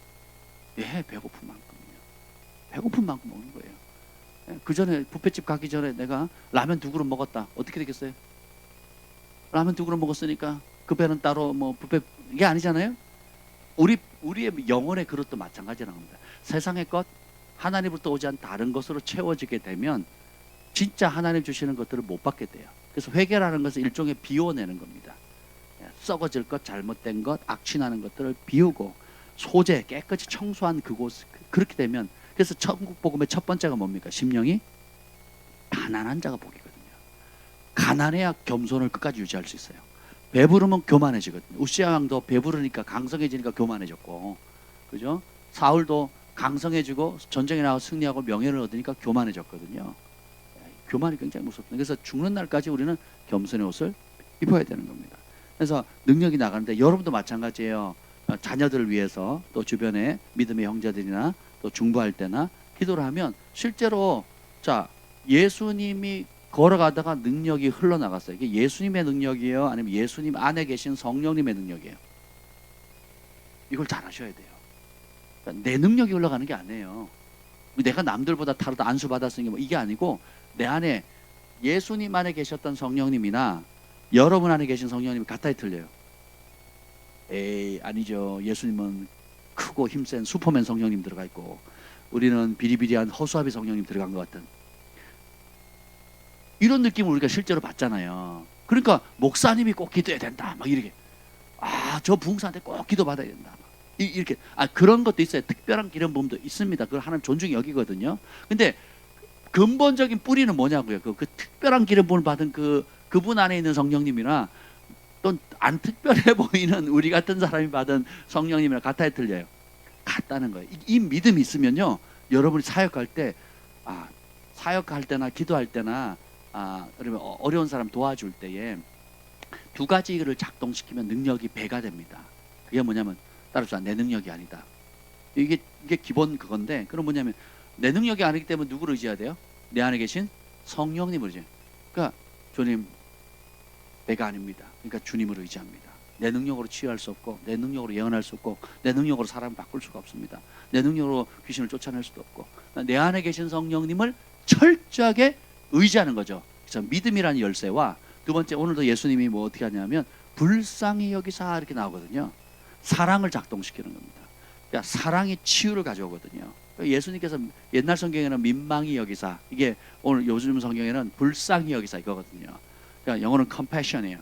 배고픈 만큼요. 배고픈 만큼 먹는 거예요. 그 전에 뷔페집 가기 전에 내가 라면 2그릇 먹었다. 어떻게 되겠어요? 라면 2그릇 먹었으니까 그 배는 따로 뭐 뷔페 이게 아니잖아요. 우리의 영혼의 그릇도 마찬가지라는 겁니다. 세상의 것 하나님으로부터 오지 않은 다른 것으로 채워지게 되면 진짜 하나님 주시는 것들을 못 받게 돼요. 그래서 회개라는 것은 일종의 비워내는 겁니다. 썩어질 것, 잘못된 것, 악취나는 것들을 비우고 소재 깨끗이 청소한 그곳 그렇게 되면 그래서 천국 복음의 첫 번째가 뭡니까? 심령이 가난한 자가 복이거든요. 가난해야 겸손을 끝까지 유지할 수 있어요. 배부르면 교만해지거든요. 우시아 왕도 배부르니까 강성해지니까 교만해졌고, 그죠? 사울도 강성해지고 전쟁에 나가 승리하고 명예를 얻으니까 교만해졌거든요. 교만이 굉장히 무섭습니다. 그래서 죽는 날까지 우리는 겸손의 옷을 입어야 되는 겁니다. 그래서 능력이 나가는데 여러분도 마찬가지예요. 자녀들을 위해서 또 주변에 믿음의 형제들이나 또 중보할 때나 기도를 하면 실제로 예수님이 걸어가다가 능력이 흘러나갔어요. 이게 예수님의 능력이에요? 아니면 예수님 안에 계신 성령님의 능력이에요? 이걸 잘 아셔야 돼요. 그러니까 내 능력이 흘러가는 게 아니에요. 내가 남들보다 다르다 안수 받았으니까 뭐 이게 아니고 내 안에 예수님 안에 계셨던 성령님이나 여러분 안에 계신 성령님이 같아야 틀려요. 에이 아니죠. 예수님은 크고 힘센 슈퍼맨 성령님 들어가 있고 우리는 비리비리한 허수아비 성령님 들어간 것 같은 이런 느낌을 우리가 실제로 받잖아요. 그러니까 목사님이 꼭 기도해야 된다 막 이렇게 저 부흥사한테 꼭 기도 받아야 된다 이렇게 그런 것도 있어요. 특별한 기름 부음도 있습니다. 그걸 하나님 존중히 여기거든요. 근데 근본적인 뿌리는 뭐냐고요. 그 특별한 기름 부음을 받은 그분 안에 있는 성령님이나 또 안 특별해 보이는 우리 같은 사람이 받은 성령님이랑 같아야 틀려요. 같다는 거예요. 이 믿음이 있으면요, 여러분이 사역할 때나 기도할 때나 그러면 어려운 사람 도와줄 때에 두 가지를 작동시키면 능력이 배가 됩니다. 그게 뭐냐면 따라서 내 능력이 아니다. 이게 기본 그건데, 그럼 뭐냐면 내 능력이 아니기 때문에 누구를 의지해야 돼요? 내 안에 계신 성령님을 의지해요. 그러니까 주님 내가 아닙니다. 그러니까 주님을 의지합니다. 내 능력으로 치유할 수 없고, 내 능력으로 예언할 수 없고, 내 능력으로 사람을 바꿀 수가 없습니다. 내 능력으로 귀신을 쫓아낼 수도 없고, 내 안에 계신 성령님을 철저하게 의지하는 거죠. 그래서 믿음이라는 열쇠와 두 번째, 오늘도 예수님이 뭐 어떻게 하냐면 불쌍히 여기사 이렇게 나오거든요. 사랑을 작동시키는 겁니다. 그러니까 사랑이 치유를 가져오거든요. 예수님께서 옛날 성경에는 민망히 여기사, 이게 오늘 요즘 성경에는 불쌍히 여기사 이거거든요. 그러니까 영어는 compassion이에요.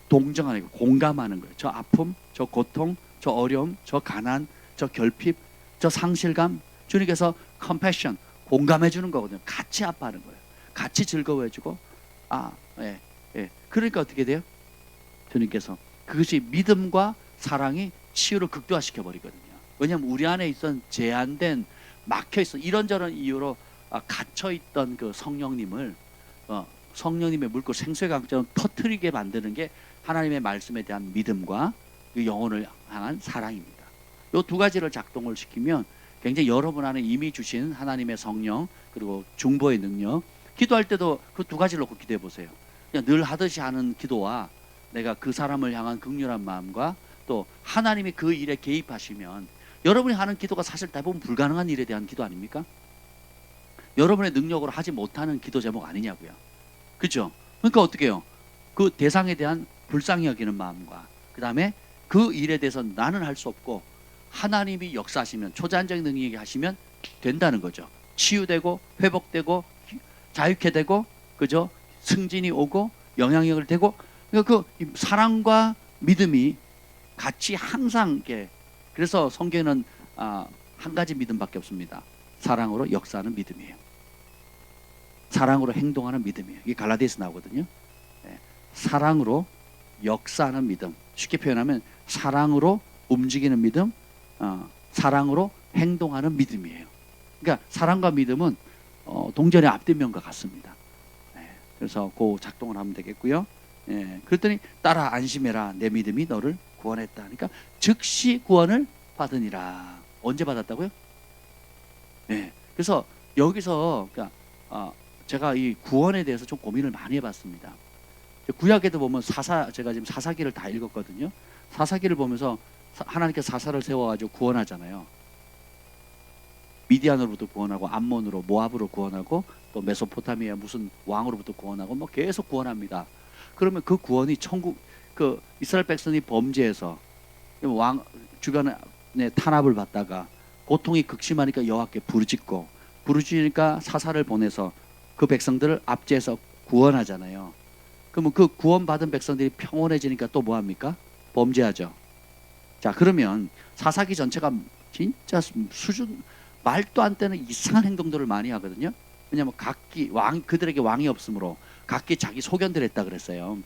동정하는 거, 공감하는 거예요. 저 아픔, 저 고통, 저 어려움, 저 가난, 저 결핍, 저 상실감, 주님께서 compassion, 공감해 주는 거거든요. 같이 아파하는 거예요. 같이 즐거워해주고, 그러니까 어떻게 돼요? 주님께서 그것이 믿음과 사랑이 치유를 극대화시켜 버리거든요. 왜냐하면 우리 안에 있던 제한된, 막혀 있어 이런저런 이유로 갇혀 있던 그 성령님을 성령님의 물고 생수의 강처럼 터뜨리게 만드는 게 하나님의 말씀에 대한 믿음과 그 영혼을 향한 사랑입니다. 이 두 가지를 작동을 시키면 굉장히 여러분 안에 이미 주신 하나님의 성령, 그리고 중보의 능력, 기도할 때도 그 두 가지를 놓고 기도해 보세요. 그냥 늘 하듯이 하는 기도와 내가 그 사람을 향한 긍휼한 마음과 또 하나님이 그 일에 개입하시면, 여러분이 하는 기도가 사실 대부분 불가능한 일에 대한 기도 아닙니까? 여러분의 능력으로 하지 못하는 기도 제목 아니냐고요. 그렇죠? 그러니까 어떻게 해요? 그 대상에 대한 불쌍히 여기는 마음과 그 다음에 그 일에 대해서 나는 할 수 없고 하나님이 역사하시면, 초자연적인 능력이 하시면 된다는 거죠. 치유되고 회복되고 자유케 되고, 그죠? 승진이 오고 영향력을 되고, 그러니까 그 사랑과 믿음이 같이 항상 이렇게, 그래서 성경에는 한 가지 믿음밖에 없습니다. 사랑으로 역사하는 믿음이에요. 사랑으로 행동하는 믿음이에요. 이게 갈라디아에서 나오거든요. 사랑으로 역사하는 믿음, 쉽게 표현하면 사랑으로 움직이는 믿음, 사랑으로 행동하는 믿음이에요. 그러니까 사랑과 믿음은 동전의 앞뒷면과 같습니다. 그래서 그 작동을 하면 되겠고요. 그랬더니 따라 안심해라, 내 믿음이 너를 구원했다. 그러니까 즉시 구원을 받으니라. 언제 받았다고요? 그래서 여기서 그러니까 제가 이 구원에 대해서 좀 고민을 많이 해봤습니다. 구약에도 보면 제가 지금 사사기를 다 읽었거든요. 사사기를 보면서 하나님께서 사사를 세워가지고 구원하잖아요. 미디안으로부터 구원하고, 암몬으로, 모압으로 구원하고, 또 메소포타미아 무슨 왕으로부터 구원하고, 뭐 계속 구원합니다. 그러면 그 구원이 그 이스라엘 백성이 범죄해서 왕 주변에 탄압을 받다가 고통이 극심하니까 여호와께 부르짖으니까 사사를 보내서 그 백성들을 압제해서 구원하잖아요. 그러면 그 구원받은 백성들이 평온해지니까 또 뭐합니까? 범죄하죠. 자, 그러면 사사기 전체가 진짜 말도 안 되는 이상한 행동들을 많이 하거든요. 왜냐하면 그들에게 왕이 없으므로 각기 자기 소견들 했다 그랬어요.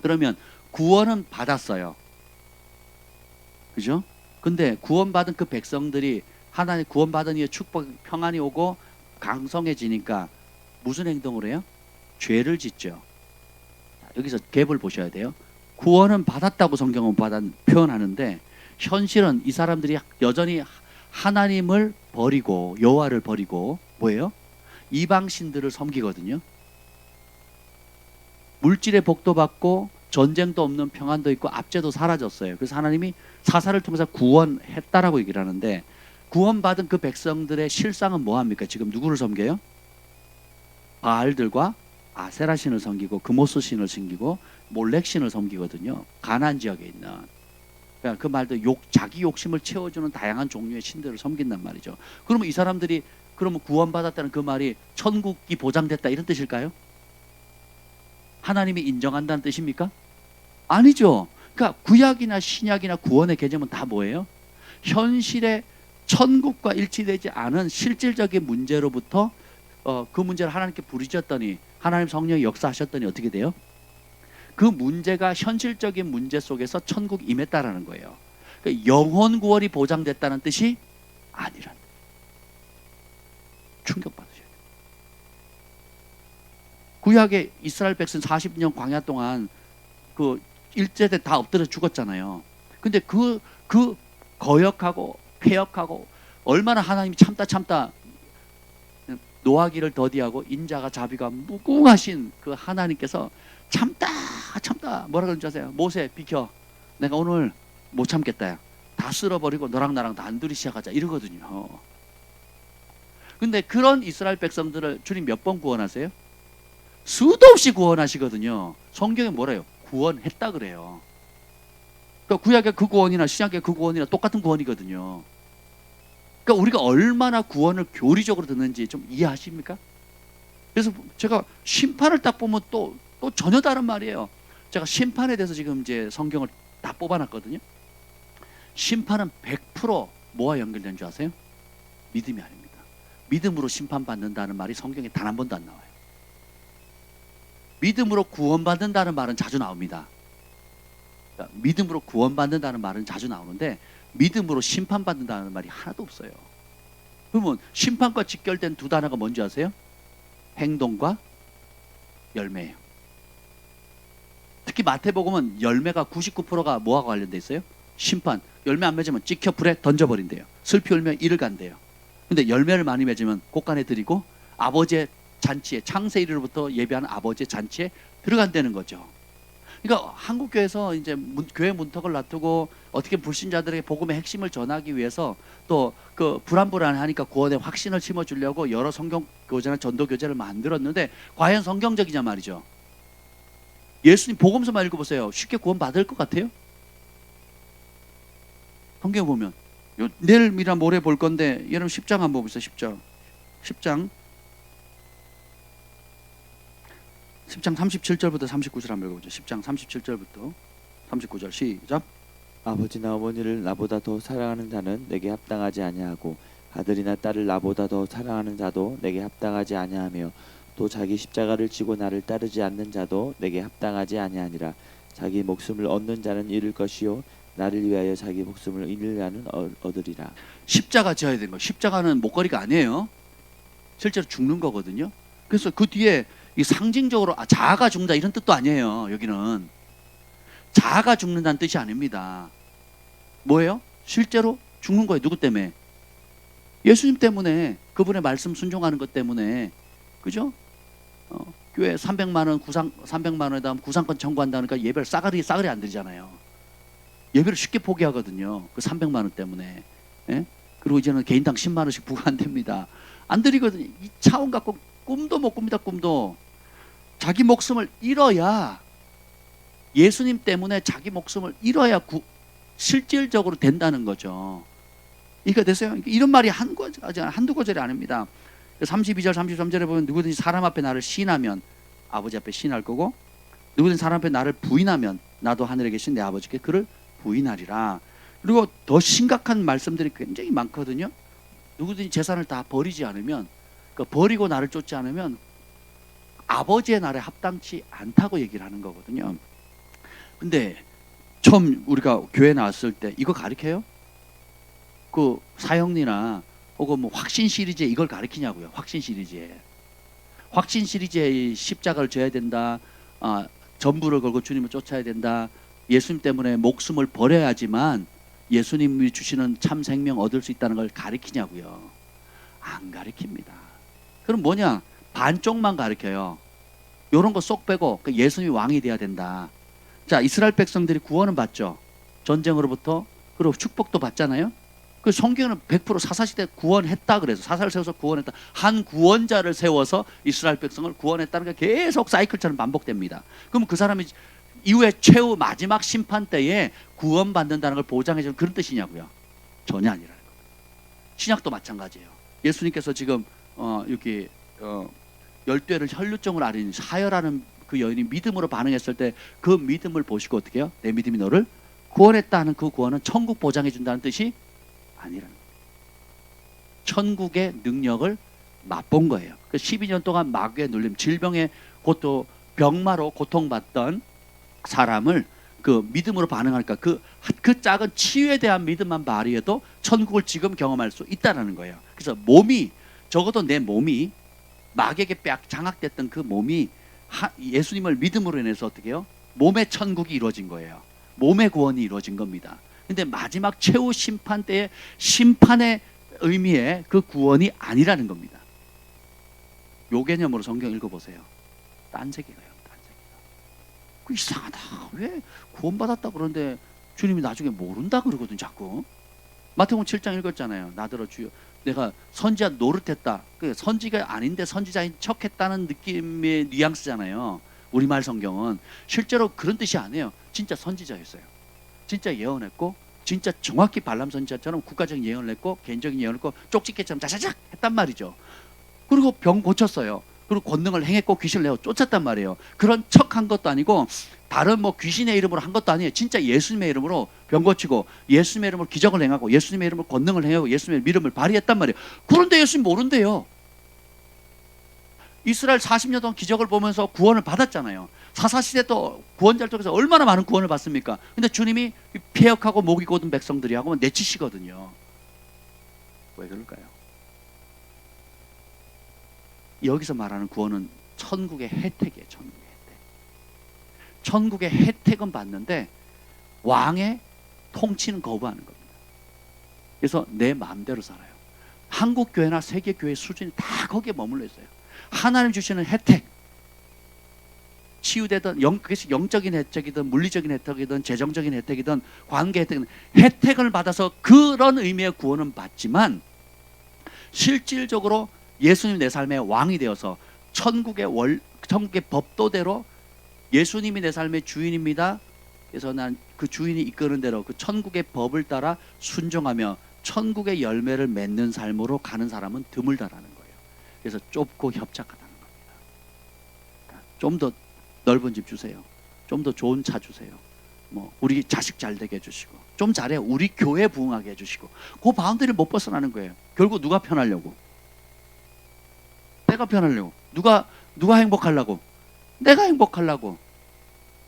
그러면 구원은 받았어요. 그죠? 근데 구원받은 그 백성들이 하나님 구원받은 이후에 축복, 평안이 오고 강성해지니까 무슨 행동을 해요? 죄를 짓죠. 여기서 갭을 보셔야 돼요. 구원은 받았다고 성경은 표현하는데, 현실은 이 사람들이 여전히 하나님을 버리고 여호와를 버리고 뭐예요? 이방 신들을 섬기거든요. 물질의 복도 받고 전쟁도 없는 평안도 있고 압제도 사라졌어요. 그래서 하나님이 사사를 통해서 구원했다라고 얘기를 하는데, 구원받은 그 백성들의 실상은 뭐합니까? 지금 누구를 섬겨요? 바알들과 아세라 신을 섬기고 금오스 신을 섬기고 몰렉 신을 섬기거든요. 가나안 지역에 있는. 그러니까 그 말도 자기 욕심을 채워주는 다양한 종류의 신들을 섬긴단 말이죠. 그러면 이 사람들이 그러면 구원받았다는 그 말이 천국이 보장됐다 이런 뜻일까요? 하나님이 인정한다는 뜻입니까? 아니죠. 그러니까 구약이나 신약이나 구원의 개념은 다 뭐예요? 현실의 천국과 일치되지 않은 실질적인 문제로부터 그 문제를 하나님께 부르짖었더니 하나님 성령이 역사하셨더니 어떻게 돼요? 그 문제가 현실적인 문제 속에서 천국이 임했다라는 거예요. 그러니까 영혼 구원이 보장됐다는 뜻이 아니란. 충격받으셔야 돼요. 구약의 이스라엘 백성 40년 광야 동안 그 일제대 다 엎드려 죽었잖아요. 근데 그 거역하고 폐역하고 얼마나 하나님이 참다 노하기를 더디하고 인자가 자비가 무궁하신 그 하나님께서 참다 뭐라 그런지 아세요? 모세 비켜, 내가 오늘 못 참겠다, 다 쓸어버리고 너랑 나랑 단둘이 시작하자 이러거든요. 근데 그런 이스라엘 백성들을 주님 몇 번 구원하세요? 수도 없이 구원하시거든요. 성경에 뭐래요? 구원했다 그래요. 그러니까 구약의 그 구원이나 신약의 그 구원이나 똑같은 구원이거든요. 그러니까 우리가 얼마나 구원을 교리적으로 듣는지 좀 이해하십니까? 그래서 제가 심판을 딱 보면 또 전혀 다른 말이에요. 제가 심판에 대해서 지금 이제 성경을 다 뽑아놨거든요. 심판은 100% 뭐와 연결된 줄 아세요? 믿음이 아닙니다. 믿음으로 심판받는다는 말이 성경에 단 한 번도 안 나와요. 믿음으로 구원받는다는 말은 자주 나옵니다. 그러니까 믿음으로 구원받는다는 말은 자주 나오는데 믿음으로 심판받는다는 말이 하나도 없어요. 그러면 심판과 직결된 두 단어가 뭔지 아세요? 행동과 열매예요. 특히 마태복음은 열매가 99%가 뭐와 관련돼 있어요? 심판. 열매 안 맺으면 찍혀 불에 던져버린대요. 슬피 울며 이를 간대요. 근데 열매를 많이 맺으면 곳간에 들이고 아버지의 잔치에, 창세 이르로부터 예배하는 아버지의 잔치에 들어간다는 거죠. 그러니까 한국교회에서 이제 교회 문턱을 놔두고 어떻게 불신자들에게 복음의 핵심을 전하기 위해서 또 그 불안하니까 구원의 확신을 심어주려고 여러 성경 교재나 전도 교재를 만들었는데 과연 성경적이냐 말이죠. 예수님 복음서만 읽어보세요. 쉽게 구원 받을 것 같아요? 성경 보면 내일이나 모레 볼 건데 여러분 10장 한번 보세요. 10장 37절부터 39절 한번 읽어보죠. 10장 37절부터 39절 시작.
아버지나 어머니를 나보다 더 사랑하는 자는 내게 합당하지 아니하고 아들이나 딸을 나보다 더 사랑하는 자도 내게 합당하지 아니하며 또 자기 십자가를 지고 나를 따르지 않는 자도 내게 합당하지 아니하니라. 자기 목숨을 얻는 자는 잃을 것이요 나를 위하여 자기 목숨을 잃는 자는 얻으리라.
십자가 지어야 되는 거예요. 십자가는 목걸이가 아니에요. 실제로 죽는 거거든요. 그래서 그 뒤에 이 상징적으로 자아가 죽는다 이런 뜻도 아니에요. 여기는 자아가 죽는다는 뜻이 아닙니다. 뭐예요? 실제로 죽는 거예요. 누구 때문에? 예수님 때문에. 그분의 말씀 순종하는 것 때문에. 그죠? 교회 300만 원 300만 원에다 구상권 청구한다니까 예배를 싸가리 안 드리잖아요. 예배를 쉽게 포기하거든요. 그 300만 원 때문에. 예? 그리고 이제는 개인당 10만 원씩 부과 안 됩니다. 안 드리거든요. 이 차원 갖고 꿈도 못 꿉니다. 꿈도. 자기 목숨을 잃어야, 예수님 때문에 자기 목숨을 잃어야 실질적으로 된다는 거죠. 이해가 되세요? 이런 말이 한두 구절이 아닙니다. 32절 33절에 보면 누구든지 사람 앞에 나를 시인하면 아버지 앞에 시인할 거고, 누구든지 사람 앞에 나를 부인하면 나도 하늘에 계신 내 아버지께 그를 부인하리라. 그리고 더 심각한 말씀들이 굉장히 많거든요. 누구든지 재산을 다 버리지 않으면, 버리고 나를 쫓지 않으면 아버지의 날에 합당치 않다고 얘기를 하는 거거든요. 근데 처음 우리가 교회 나왔을 때 이거 가르쳐요? 그 사형리나 혹은 뭐 확신 시리즈에 이걸 가르치냐고요. 확신 시리즈에. 확신 시리즈에 십자가를 져야 된다. 전부를 걸고 주님을 쫓아야 된다. 예수님 때문에 목숨을 버려야지만 예수님이 주시는 참 생명 얻을 수 있다는 걸 가르치냐고요. 안 가르칩니다. 그럼 뭐냐? 반쪽만 가르쳐요. 이런 거 쏙 빼고 예수님이 왕이 돼야 된다. 자, 이스라엘 백성들이 구원은 받죠. 전쟁으로부터. 그리고 축복도 받잖아요. 그 성경은 100% 사사시대 구원했다 그래서 사사를 세워서 구원했다. 한 구원자를 세워서 이스라엘 백성을 구원했다는 게 계속 사이클처럼 반복됩니다. 그럼 그 사람이 이후에 최후 마지막 심판 때에 구원받는다는 걸 보장해 주는 그런 뜻이냐고요? 전혀 아니라는 겁니다. 신약도 마찬가지예요. 예수님께서 지금 이렇게 열뇌를 혈루증으로 앓은 사여라는 그 여인이 믿음으로 반응했을 때 그 믿음을 보시고 어떻게 해요? 내 믿음이 너를 구원했다 하는 그 구원은 천국 보장해 준다는 뜻이 아니라는 거예요. 천국의 능력을 맛본 거예요. 그 12년 동안 마귀에 눌림, 질병에 병마로 고통받던 사람을 그 믿음으로 반응하니까 그 작은 치유에 대한 믿음만 발휘해도 천국을 지금 경험할 수 있다는 거예요. 그래서 몸이 적어도 내 몸이 마귀에게 장악됐던 그 몸이 예수님을 믿음으로 인해서 어떻게 해요? 몸의 천국이 이루어진 거예요. 몸의 구원이 이루어진 겁니다. 근데 마지막 최후 심판 때의 심판의 의미의 그 구원이 아니라는 겁니다. 요 개념으로 성경 읽어보세요. 딴색이에요. 그 이상하다. 왜 구원받았다 그러는데 주님이 나중에 모른다 그러거든 자꾸. 마태복음 7장 읽었잖아요. 나더러 주여 내가 선지자 노릇했다. 그 선지가 아닌데 선지자인 척했다는 느낌의 뉘앙스잖아요. 우리말 성경은 실제로 그런 뜻이 아니에요. 진짜 선지자였어요. 진짜 예언했고 진짜 정확히 발람 선지자처럼 국가적인 예언을 했고 개인적인 예언을 했고 쪽집게처럼 자자작 했단 말이죠. 그리고 병 고쳤어요. 그리고 권능을 행했고 귀신을 내어 쫓았단 말이에요. 그런 척한 것도 아니고 다른 뭐 귀신의 이름으로 한 것도 아니에요. 진짜 예수님의 이름으로 병 고치고 예수님의 이름으로 기적을 행하고 예수님의 이름으로 권능을 행하고 예수님의 이름을 발휘했단 말이에요. 그런데 예수님 모른대요. 이스라엘 40년 동안 기적을 보면서 구원을 받았잖아요. 사사시대 또 구원자를 통해서 얼마나 많은 구원을 받습니까? 근데 주님이 폐역하고 목이 곧은 백성들이 하고 내치시거든요. 왜 그럴까요? 여기서 말하는 구원은 천국의 혜택이에요. 천국의 혜택. 천국의 혜택은 받는데 왕의 통치는 거부하는 겁니다. 그래서 내 마음대로 살아요. 한국 교회나 세계 교회 수준이 다 거기에 머물러 있어요. 하나님 주시는 혜택, 치유되든 그것이 영적인 혜택이든 물리적인 혜택이든 재정적인 혜택이든 관계 혜택이든 혜택을 받아서 그런 의미의 구원은 받지만 실질적으로 예수님 내 삶의 왕이 되어서 천국의 법도대로 예수님이 내 삶의 주인입니다. 그래서 난 그 주인이 이끄는 대로 그 천국의 법을 따라 순종하며 천국의 열매를 맺는 삶으로 가는 사람은 드물다라는 거예요. 그래서 좁고 협착하다는 겁니다. 좀 더 넓은 집 주세요. 좀 더 좋은 차 주세요. 뭐 우리 자식 잘 되게 해주시고 좀 잘해 우리 교회 부흥하게 해주시고 그 바운더리를 못 벗어나는 거예요. 결국 누가 편하려고? 내가 편하려고. 누가 행복하려고? 내가 행복하려고.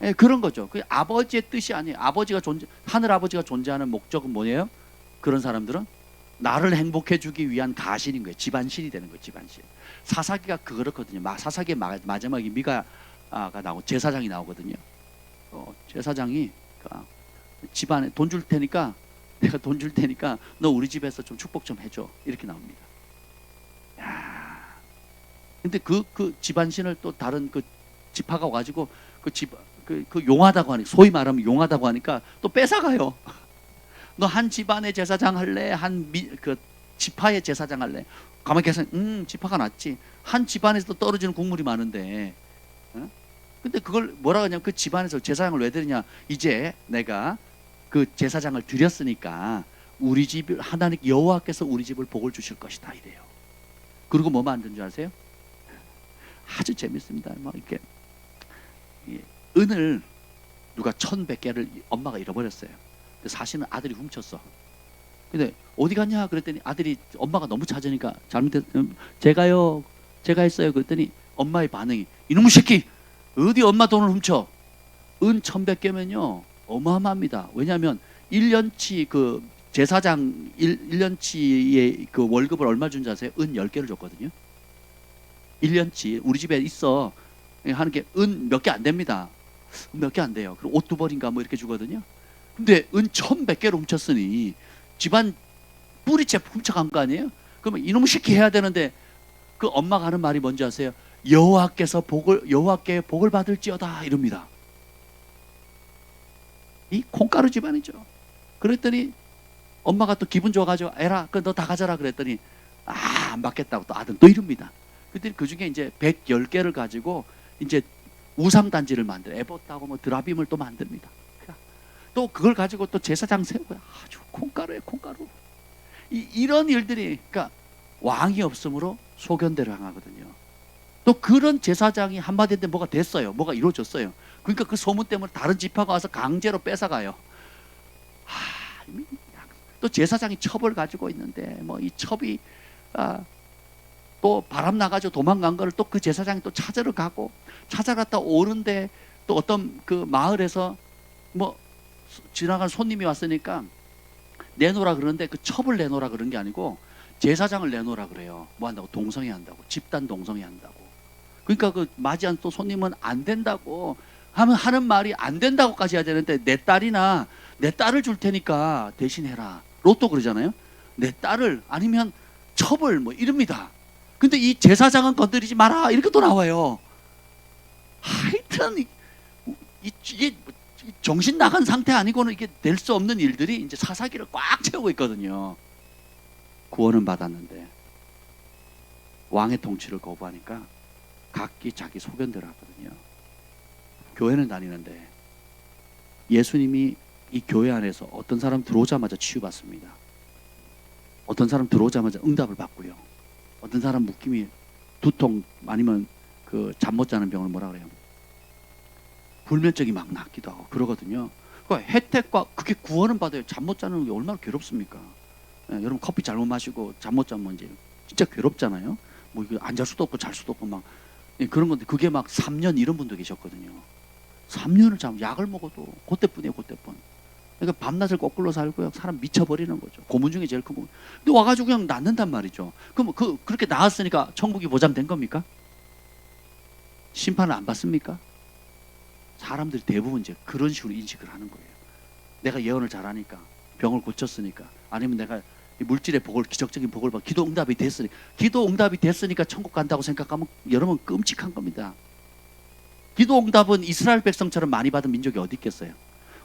예, 그런 거죠. 그 아버지의 뜻이 아니에요. 하늘 아버지가 존재하는 목적은 뭐예요? 그런 사람들은 나를 행복해 주기 위한 가신인 거예요. 집안신이 되는 거예요. 집안신. 사사기가 그렇거든요. 사사기의 마지막에 미가가 나오고 제사장이 나오거든요. 제사장이 집안에 돈 줄 테니까 내가 돈 줄 테니까 너 우리 집에서 좀 축복 좀 해줘. 이렇게 나옵니다. 야. 근데 그 집안신을 또 다른 그 지파가 가지고 그 용하다고 하니까 소위 말하면 용하다고 하니까 또 뺏어가요. 너 한 집안의 제사장 할래? 그 지파의 제사장 할래? 가만히 계산. 지파가 낫지. 한 집안에서 떨어지는 국물이 많은데. 근데 그걸 뭐라 하냐면 그 집안에서 제사장을 왜 드리냐? 이제 내가 그 제사장을 드렸으니까 우리 집 하나님 여호와께서 우리 집을 복을 주실 것이다 이래요. 그리고 뭐 만든 줄 아세요? 아주 재밌습니다. 막 이렇게 은을 누가 1,100개를 엄마가 잃어버렸어요. 사실은 아들이 훔쳤어. 근데 어디 갔냐 그랬더니 아들이 엄마가 너무 찾으니까 제가 했어요. 그랬더니 엄마의 반응이 이놈의 새끼 어디 엄마 돈을 훔쳐? 은 1,100개면요 어마어마합니다. 왜냐하면 1년치 그 제사장 1년치의 그 월급을 얼마 준 줄 아세요? 은 10개를 줬거든요. 1년치 우리 집에 있어 하는 게 은 몇 개 안 됩니다. 몇 개 안 돼요. 그리고 옷 2벌인가 뭐 이렇게 주거든요. 근데 은 1,100개를 훔쳤으니 집안 뿌리째 훔쳐간 거 아니에요? 그러면 이놈의 새끼 해야 되는데 그 엄마가 하는 말이 뭔지 아세요? 여호와께 복을 받을지어다 이럽니다. 이 콩가루 집안이죠. 그랬더니 엄마가 또 기분 좋아가지고 에라 그 너 다 가져라 그랬더니 안 받겠다고 또 아들 또 이럽니다. 그랬더니 그 중에 이제 110개를 가지고 이제 우상단지를 만들어 에봇하고 뭐 드라빔을 또 만듭니다. 또 그걸 가지고 또 제사장 세우고 아주 콩가루에 콩가루. 이런 일들이 그러니까 왕이 없으므로 소견대로 향하거든요. 또 그런 제사장이 한마디 했는데 뭐가 됐어요. 뭐가 이루어졌어요. 그러니까 그 소문 때문에 다른 지파가 와서 강제로 뺏어가요. 또 제사장이 첩을 가지고 있는데 뭐 이 첩이 또 바람 나가지고 도망간 거를 또 그 제사장이 또 찾으러 가고 찾아갔다 오는데 또 어떤 그 마을에서 뭐 지나간 손님이 왔으니까 내놓으라 그러는데 그 첩을 내놓으라 그런 게 아니고 제사장을 내놓으라 그래요. 뭐 한다고? 동성애 한다고. 집단 동성애 한다고. 그러니까 그 맞이한 또 손님은 안 된다고 하는 말이 안 된다고까지 해야 되는데 내 딸이나 내 딸을 줄 테니까 대신해라. 로또 그러잖아요. 내 딸을 아니면 첩을 뭐 이럽니다. 근데 이 제사장은 건드리지 마라 이렇게 또 나와요. 하여튼 이게 정신 나간 상태 아니고는 이게 될 수 없는 일들이 이제 사사기를 꽉 채우고 있거든요. 구원은 받았는데 왕의 통치를 거부하니까 각기 자기 소견대로 하거든요. 교회는 다니는데 예수님이 이 교회 안에서 어떤 사람 들어오자마자 치유받습니다. 어떤 사람 들어오자마자 응답을 받고요. 어떤 사람 묶임이 두통 아니면 그 잠 못 자는 병을 뭐라 그래요? 불면증이 막 낫기도 하고 그러거든요. 그러니까 혜택과 그게 구원은 받아요. 잠 못 자는 게 얼마나 괴롭습니까? 예, 여러분 커피 잘못 마시고 잠 못 자면 이제 진짜 괴롭잖아요. 뭐 이거 앉을 수도 없고 잘 수도 없고 막 그런 건데 그게 막 3년 이런 분도 계셨거든요. 3년을 약을 먹어도 그때뿐이에요, 그때뿐. 그러니까 밤낮을 거꾸로 살고요. 사람 미쳐버리는 거죠. 고문 중에 제일 큰 고문. 근데 와가지고 그냥 낫는단 말이죠. 그럼 그렇게 나았으니까 천국이 보장된 겁니까? 심판을 안 받습니까? 사람들이 대부분 이제 그런 식으로 인식을 하는 거예요. 내가 예언을 잘하니까, 병을 고쳤으니까, 아니면 내가 물질의 복을, 기적적인 복을 받고 기도 응답이 됐으니까 천국 간다고 생각하면 여러분 끔찍한 겁니다. 기도 응답은 이스라엘 백성처럼 많이 받은 민족이 어디 있겠어요?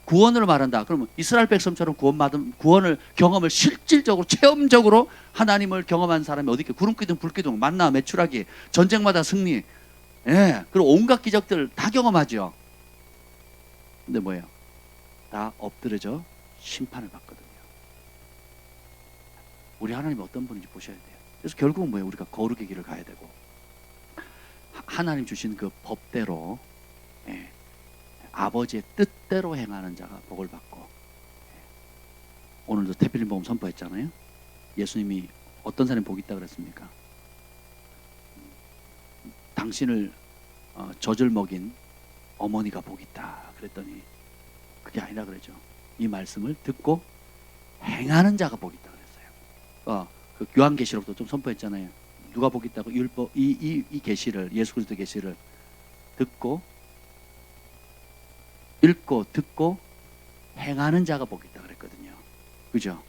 구원을 말한다. 그러면 이스라엘 백성처럼 구원을 경험을 실질적으로 체험적으로 하나님을 경험한 사람이 어디 있겠어요? 구름기둥 불기둥 만나 메추라기 전쟁마다 승리, 그리고 온갖 기적들 다 경험하죠. 근데 뭐예요? 다 엎드려져 심판을 받거든요. 우리 하나님이 어떤 분인지 보셔야 돼요. 그래서 결국은 뭐예요? 우리가 거룩의 길을 가야 되고 하나님 주신 그 법대로 아버지의 뜻대로 행하는 자가 복을 받고 오늘도 태필린 복음 선포했잖아요. 예수님이 어떤 사람이 복이 있다 그랬습니까? 당신을 젖을 먹인 어머니가 복이 있다 그랬더니 그게 아니라 그러죠. 이 말씀을 듣고 행하는 자가 복이 있다 그랬어요. 그 요한계시록도 좀 선포했잖아요. 누가 복이 있다고? 율법 이 계시를 예수 그리스도 계시를 읽고 듣고 행하는 자가 복이 있다 그랬거든요. 그죠?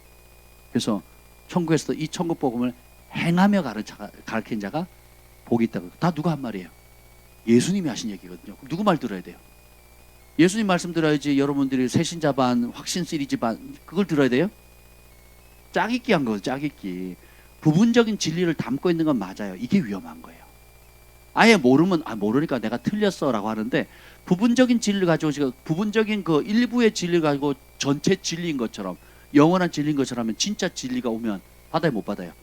그래서 천국에서도 이 천국 복음을 행하며 가르친 자가 복이 있다고. 다 누가 한 말이에요? 예수님이 하신 얘기거든요. 그럼 누구 말 들어야 돼요? 예수님 말씀 들어야지. 여러분들이 새신자 반, 확신 시리즈 반 그걸 들어야 돼요? 짜깁기 한 거죠. 짜깁기. 부분적인 진리를 담고 있는 건 맞아요. 이게 위험한 거예요. 아예 모르면 모르니까 내가 틀렸어라고 하는데 부분적인 진리를 가지고 지금 부분적인 그 일부의 진리를 가지고 전체 진리인 것처럼 영원한 진리인 것처럼 하면 진짜 진리가 오면 받아요, 못 받아요?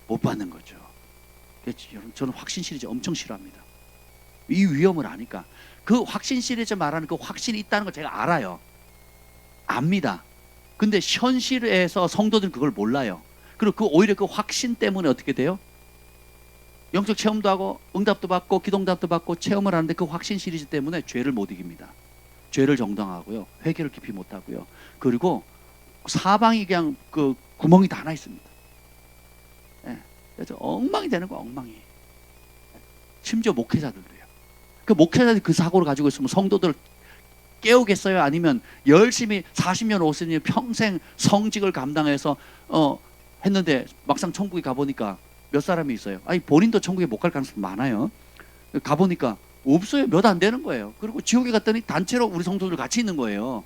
못 받는 거죠. 그렇지, 여러분 저는 확신 시리즈 엄청 싫어합니다. 이 위험을 아니까. 그 확신 시리즈 말하는 그 확신이 있다는 걸 제가 알아요. 압니다. 근데 현실에서 성도들은 그걸 몰라요. 그리고 오히려 그 확신 때문에 어떻게 돼요? 영적 체험도 하고 응답도 받고 기도응답도 받고 체험을 하는데 그 확신 시리즈 때문에 죄를 못 이깁니다. 죄를 정당하고요. 회개를 깊이 못 하고요. 그리고 사방이 그냥 그 구멍이 다 나 있습니다. 그래서 엉망이 되는 거야, 엉망이. 심지어 목회자들도요. 그 목회자들이 그 사고를 가지고 있으면 성도들을 깨우겠어요? 아니면 열심히 40년, 50년 평생 성직을 감당해서 했는데 막상 천국에 가보니까 몇 사람이 있어요. 아니 본인도 천국에 못 갈 가능성이 많아요. 가보니까 없어요. 몇 안 되는 거예요. 그리고 지옥에 갔더니 단체로 우리 성도들 같이 있는 거예요.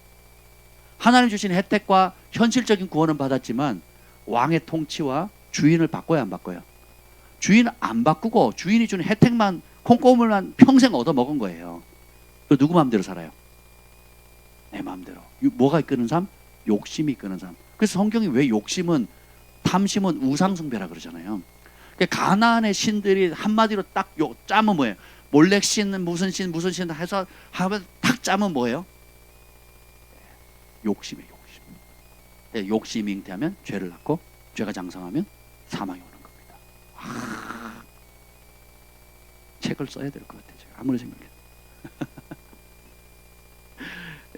하나님 주신 혜택과 현실적인 구원은 받았지만 왕의 통치와 주인을 바꿔야 안 바꿔요? 주인 안 바꾸고 주인이 주는 혜택만 콩고물만 평생 얻어먹은 거예요. 그 누구 마음대로 살아요? 내 마음대로. 뭐가 이끄는 삶? 욕심이 이끄는 삶. 그래서 성경이 왜 욕심은, 탐심은 우상숭배라 그러잖아요. 그러니까 가나안의 신들이 한마디로 딱 짜면 뭐예요? 몰렉 신, 무슨 신 해서 하면 딱 짜면 뭐예요? 욕심이에요. 욕심. 욕심이 잉태하면 죄를 낳고 죄가 장성하면 사망이 오는 겁니다. 책을 써야 될 것 같아요. 제가 아무리 생각해도.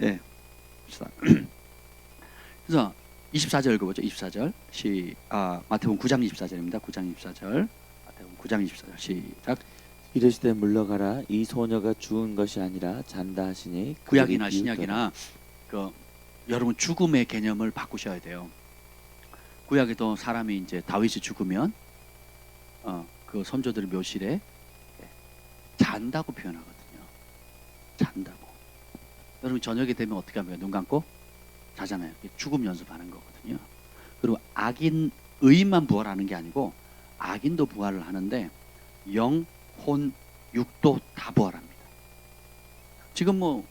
예. 그래서 24절 읽어보죠. 24절. 마태복음 9장 24절입니다. 9장 24절. 마태복음 9장 24절. 시작.
이르시되 물러가라. 이 소녀가 죽은 것이 아니라 잔다 하시니
구약이나
그들이 비웃더라.
신약이나 여러분 죽음의 개념을 바꾸셔야 돼요. 구약에도 사람이 이제 다윗이 죽으면 그 선조들 묘실에 잔다고 표현하거든요. 잔다고. 여러분 저녁에 되면 어떻게 합니까? 눈 감고 자잖아요. 죽음 연습하는 거거든요. 그리고 악인, 의인만 부활하는 게 아니고 악인도 부활을 하는데 영, 혼, 육도 다 부활합니다. 지금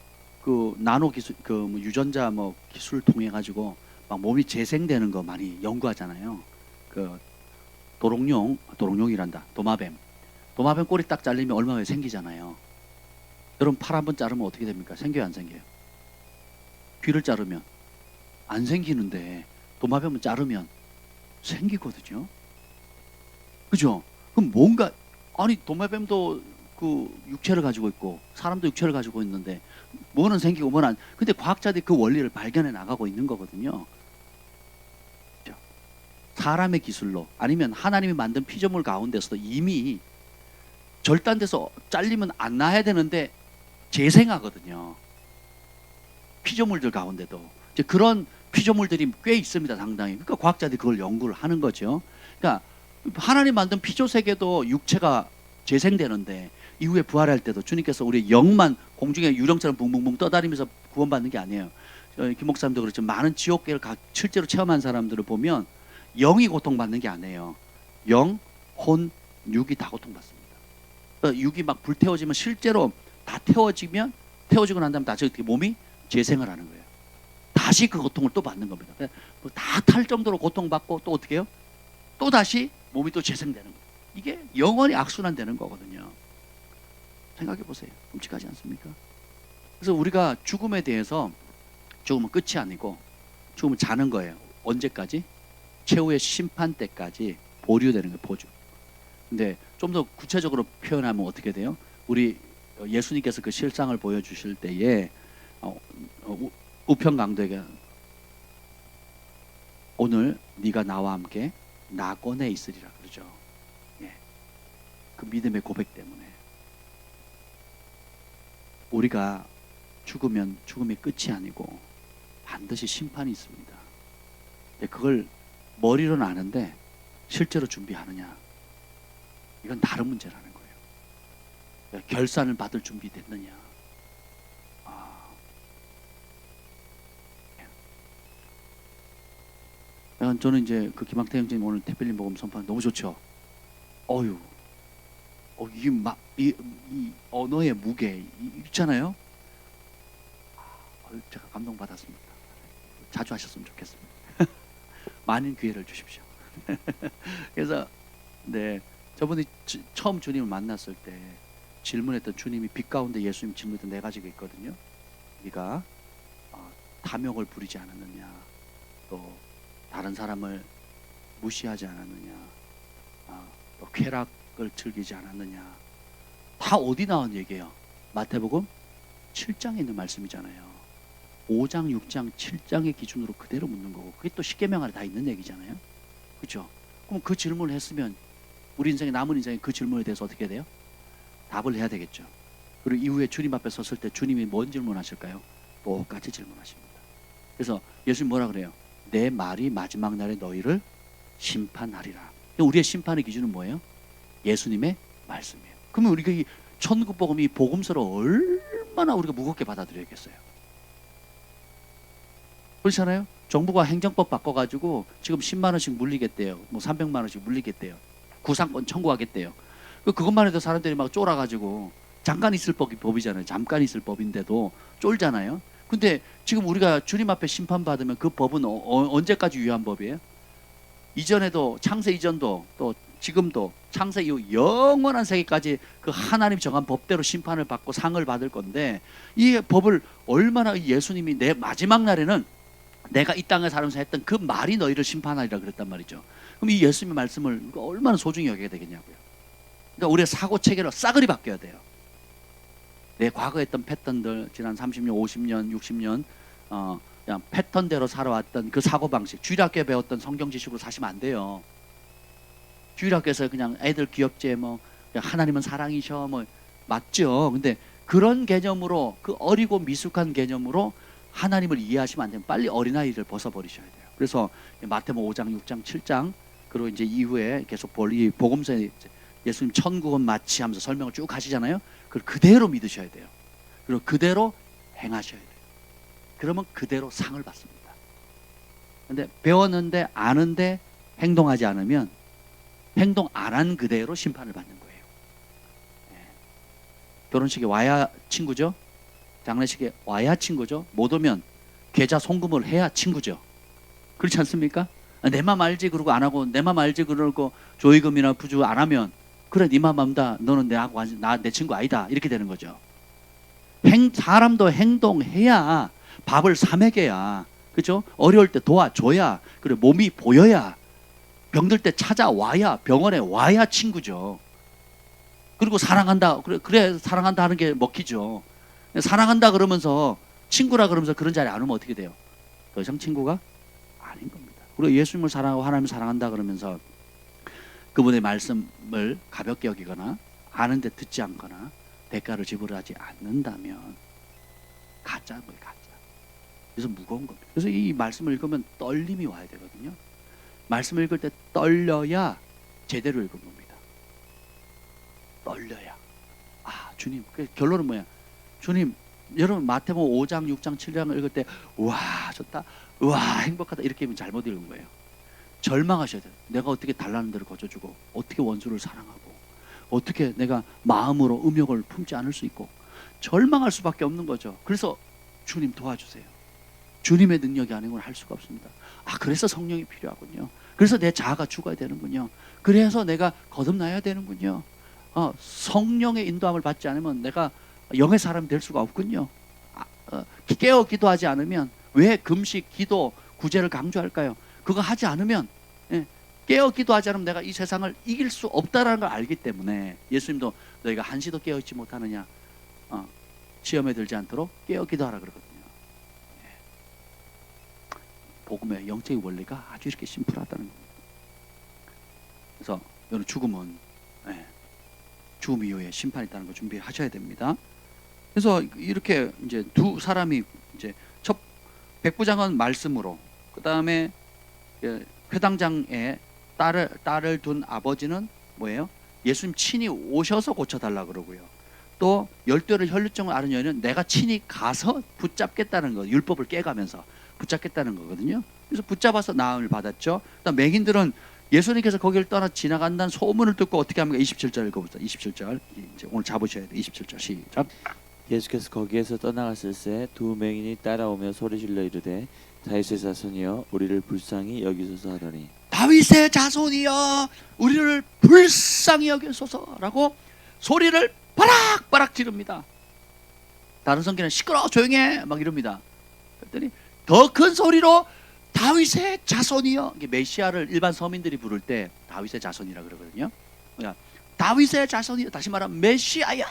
그 나노 기술, 유전자 기술 통해 가지고 막 몸이 재생되는 거 많이 연구하잖아요. 그 도롱뇽이란다. 도마뱀 꼬리 딱 잘리면 얼마 후에 생기잖아요. 여러분 팔 한번 자르면 어떻게 됩니까? 생겨요, 안 생겨요? 귀를 자르면 안 생기는데 도마뱀은 자르면 생기거든요. 그죠? 그럼 뭔가, 아니 도마뱀도 그 육체를 가지고 있고 사람도 육체를 가지고 있는데 뭐는 생기고 뭐는 안. 근데 과학자들이 그 원리를 발견해 나가고 있는 거거든요. 그죠? 사람의 기술로 아니면 하나님이 만든 피조물 가운데서도 이미 절단돼서 잘리면 안 나야 되는데 재생하거든요. 피조물들 가운데도 이제 그런 피조물들이 꽤 있습니다, 상당히. 그러니까 과학자들이 그걸 연구를 하는 거죠. 그러니까 하나님 만든 피조 세계도 육체가 재생되는데 이후에 부활할 때도 주님께서 우리 영만 공중에 유령처럼 붕붕붕 떠다니면서 구원받는 게 아니에요. 김 목사님도 그렇지만 많은 지옥계를 실제로 체험한 사람들을 보면 영이 고통받는 게 아니에요. 영, 혼, 육이 다 고통받습니다. 그러니까 육이 막 불태워지면 실제로 다 태워지고 난 다음에 다시 어떻게 몸이 재생을 하는 거예요. 다시 그 고통을 또 받는 겁니다. 다 탈 정도로 고통받고 또 어떻게 해요? 또 다시 몸이 또 재생되는 거예요. 이게 영원히 악순환되는 거거든요. 생각해 보세요. 끔찍하지 않습니까? 그래서 우리가 죽음에 대해서 죽음은 끝이 아니고 죽음은 자는 거예요. 언제까지? 최후의 심판 때까지 보류되는 거예요. 보류. 근데 좀 더 구체적으로 표현하면 어떻게 돼요? 우리 예수님께서 그 실상을 보여주실 때에 우편 강도에게 오늘 네가 나와 함께 낙원에 있으리라 그러죠. 예. 그 믿음의 고백 때문에 우리가 죽으면 죽음이 끝이 아니고 반드시 심판이 있습니다. 그걸 머리로는 아는데 실제로 준비하느냐, 이건 다른 문제라는 거예요. 결산을 받을 준비 됐느냐. 저는 이제 그 김학태 형제님 오늘 태필린 복음 선포하는 너무 좋죠. 이 언어의 무게 있잖아요. 제가 감동받았습니다. 자주 하셨으면 좋겠습니다. 많은 기회를 주십시오. 그래서 저번에 처음 주님을 만났을 때 질문했던 주님이 빛 가운데 예수님 질문했던 4가지가 있거든요. 네가 탐욕을 부리지 않았느냐, 또 다른 사람을 무시하지 않았느냐, 또 쾌락을 즐기지 않았느냐. 다 어디 나온 얘기예요? 마태복음 7장에 있는 말씀이잖아요. 5장, 6장, 7장의 기준으로 그대로 묻는 거고, 그게 또 십계명 안에 다 있는 얘기잖아요. 그렇죠? 그럼 그 질문을 했으면 우리 인생에 남은 인생에 그 질문에 대해서 어떻게 돼요? 답을 해야 되겠죠. 그리고 이후에 주님 앞에 섰을 때 주님이 뭔 질문하실까요? 똑같이 질문하십니다. 그래서 예수님 뭐라 그래요? 내 말이 마지막 날에 너희를 심판하리라. 우리의 심판의 기준은 뭐예요? 예수님의 말씀이에요. 그러면 우리가 천국 복음이 복음서로 얼마나 우리가 무겁게 받아들여야겠어요. 그렇잖아요. 정부가 행정법 바꿔가지고 지금 10만 원씩 물리겠대요. 뭐 300만 원씩 물리겠대요. 구상권 청구하겠대요. 그것만 해도 사람들이 막 쫄아가지고 잠깐 있을 법이잖아요. 잠깐 있을 법인데도 쫄잖아요. 근데 지금 우리가 주님 앞에 심판받으면 그 법은 언제까지 유효한 법이에요? 이전에도 창세 이전도 또 지금도 창세 이후 영원한 세계까지 그 하나님 정한 법대로 심판을 받고 상을 받을 건데 이 법을 얼마나 예수님이 내 마지막 날에는 내가 이 땅에 살면서 했던 그 말이 너희를 심판하리라 그랬단 말이죠. 그럼 이 예수님의 말씀을 얼마나 소중히 여겨야 되겠냐고요. 그러니까 우리의 사고 체계로 싸그리 바뀌어야 돼요. 내 과거에 했던 패턴들 지난 30년, 50년, 60년 그냥 패턴대로 살아왔던 그 사고방식, 주일학교에 배웠던 성경 지식으로 사시면 안 돼요. 주일학교에서 그냥 애들 귀엽지 뭐 그냥 하나님은 사랑이셔 뭐 맞죠. 근데 그런 개념으로 그 어리고 미숙한 개념으로 하나님을 이해하시면 안 되면 빨리 어린아이를 벗어버리셔야 돼요. 그래서 마태복음 5장, 6장, 7장 그리고 이제 이후에 계속 이 복음서에 예수님 천국은 마치 하면서 설명을 쭉 하시잖아요. 그걸 그대로 믿으셔야 돼요. 그리고 그대로 행하셔야 돼요. 그러면 그대로 상을 받습니다. 근데 배웠는데 아는데 행동하지 않으면 행동 안 한 그대로 심판을 받는 거예요. 결혼식에 와야 친구죠. 장례식에 와야 친구죠. 못 오면 계좌 송금을 해야 친구죠. 그렇지 않습니까? 내 맘 알지 그러고 안 하고 내 맘 알지 그러고 조의금이나 부주 안 하면 그래 네 맘 안다. 너는 내 친구 아니다. 이렇게 되는 거죠. 사람도 행동해야 밥을 사 먹여야 그죠? 어려울 때 도와줘야 그래 몸이 보여야 병들 때 찾아와야 병원에 와야 친구죠. 그리고 사랑한다. 그래 사랑한다 하는 게 먹히죠. 사랑한다 그러면서 친구라 그러면서 그런 자리에 안 오면 어떻게 돼요? 더 이상 친구가 아닌 겁니다. 그리고 예수님을 사랑하고 하나님을 사랑한다 그러면서 그분의 말씀을 가볍게 여기거나 아는데 듣지 않거나 대가를 지불하지 않는다면 가짜인 거예요. 가짜. 그래서 무거운 겁니다. 그래서 이 말씀을 읽으면 떨림이 와야 되거든요. 말씀을 읽을 때 떨려야 제대로 읽은 겁니다. 떨려야. 아 주님 그 결론은 뭐야? 주님 여러분 마태복음 5장 6장 7장을 읽을 때 와 좋다 와 행복하다 이렇게 하면 잘못 읽은 거예요. 절망하셔야 돼요. 내가 어떻게 달라는 대로 거저주고 어떻게 원수를 사랑하고 어떻게 내가 마음으로 음욕을 품지 않을 수 있고 절망할 수밖에 없는 거죠. 그래서 주님 도와주세요. 주님의 능력이 아니고는 할 수가 없습니다. 아 그래서 성령이 필요하군요. 그래서 내 자아가 죽어야 되는군요. 그래서 내가 거듭나야 되는군요. 성령의 인도함을 받지 않으면 내가 영의 사람이 될 수가 없군요. 깨어 기도하지 않으면 왜 금식, 기도, 구제를 강조할까요? 그거 하지 않으면 깨어 기도하지 않으면 내가 이 세상을 이길 수 없다는 걸 알기 때문에 예수님도 너희가 한시도 깨어있지 못하느냐 시험에 들지 않도록 깨어 기도하라 그러거든요. 복음의 영적인 원리가 아주 이렇게 심플하다는 겁니다. 그래서 여러분 죽음은 죽음 이후에 심판이 있다는 거 준비하셔야 됩니다. 그래서 이렇게 이제 두 사람이 이제 첫 백부장은 말씀으로 그 다음에 회당장에 딸을 둔 아버지는 뭐예요? 예수님 친히 오셔서 고쳐달라 그러고요. 또 12를 혈루증을 앓은 여인은 내가 친히 가서 붙잡겠다는 거, 율법을 깨가면서 붙잡겠다는 거거든요. 그래서 붙잡아서 나음을 받았죠. 그다음 맹인들은 예수님께서 거기를 떠나 지나간다는 소문을 듣고 어떻게 합니까? 27절 읽어보자. 27절 이제 오늘 잡으셔야 돼. 27절 시작.
예수께서 거기에서 떠나갔을새 두 맹인이 따라오며 소리질러 이르되 다윗의 자손이여 우리를 불쌍히 여기소서 하더니
다윗의 자손이여 우리를 불쌍히 여기소서라고 소리를 바락바락 지릅니다. 다른 성경은 시끄러워 조용해 막 이럽니다. 그랬더니 더 큰 소리로 다윗의 자손이여. 메시아를 일반 서민들이 부를 때 다윗의 자손이라 그러거든요. 다윗의 자손이여 다시 말하면 메시아야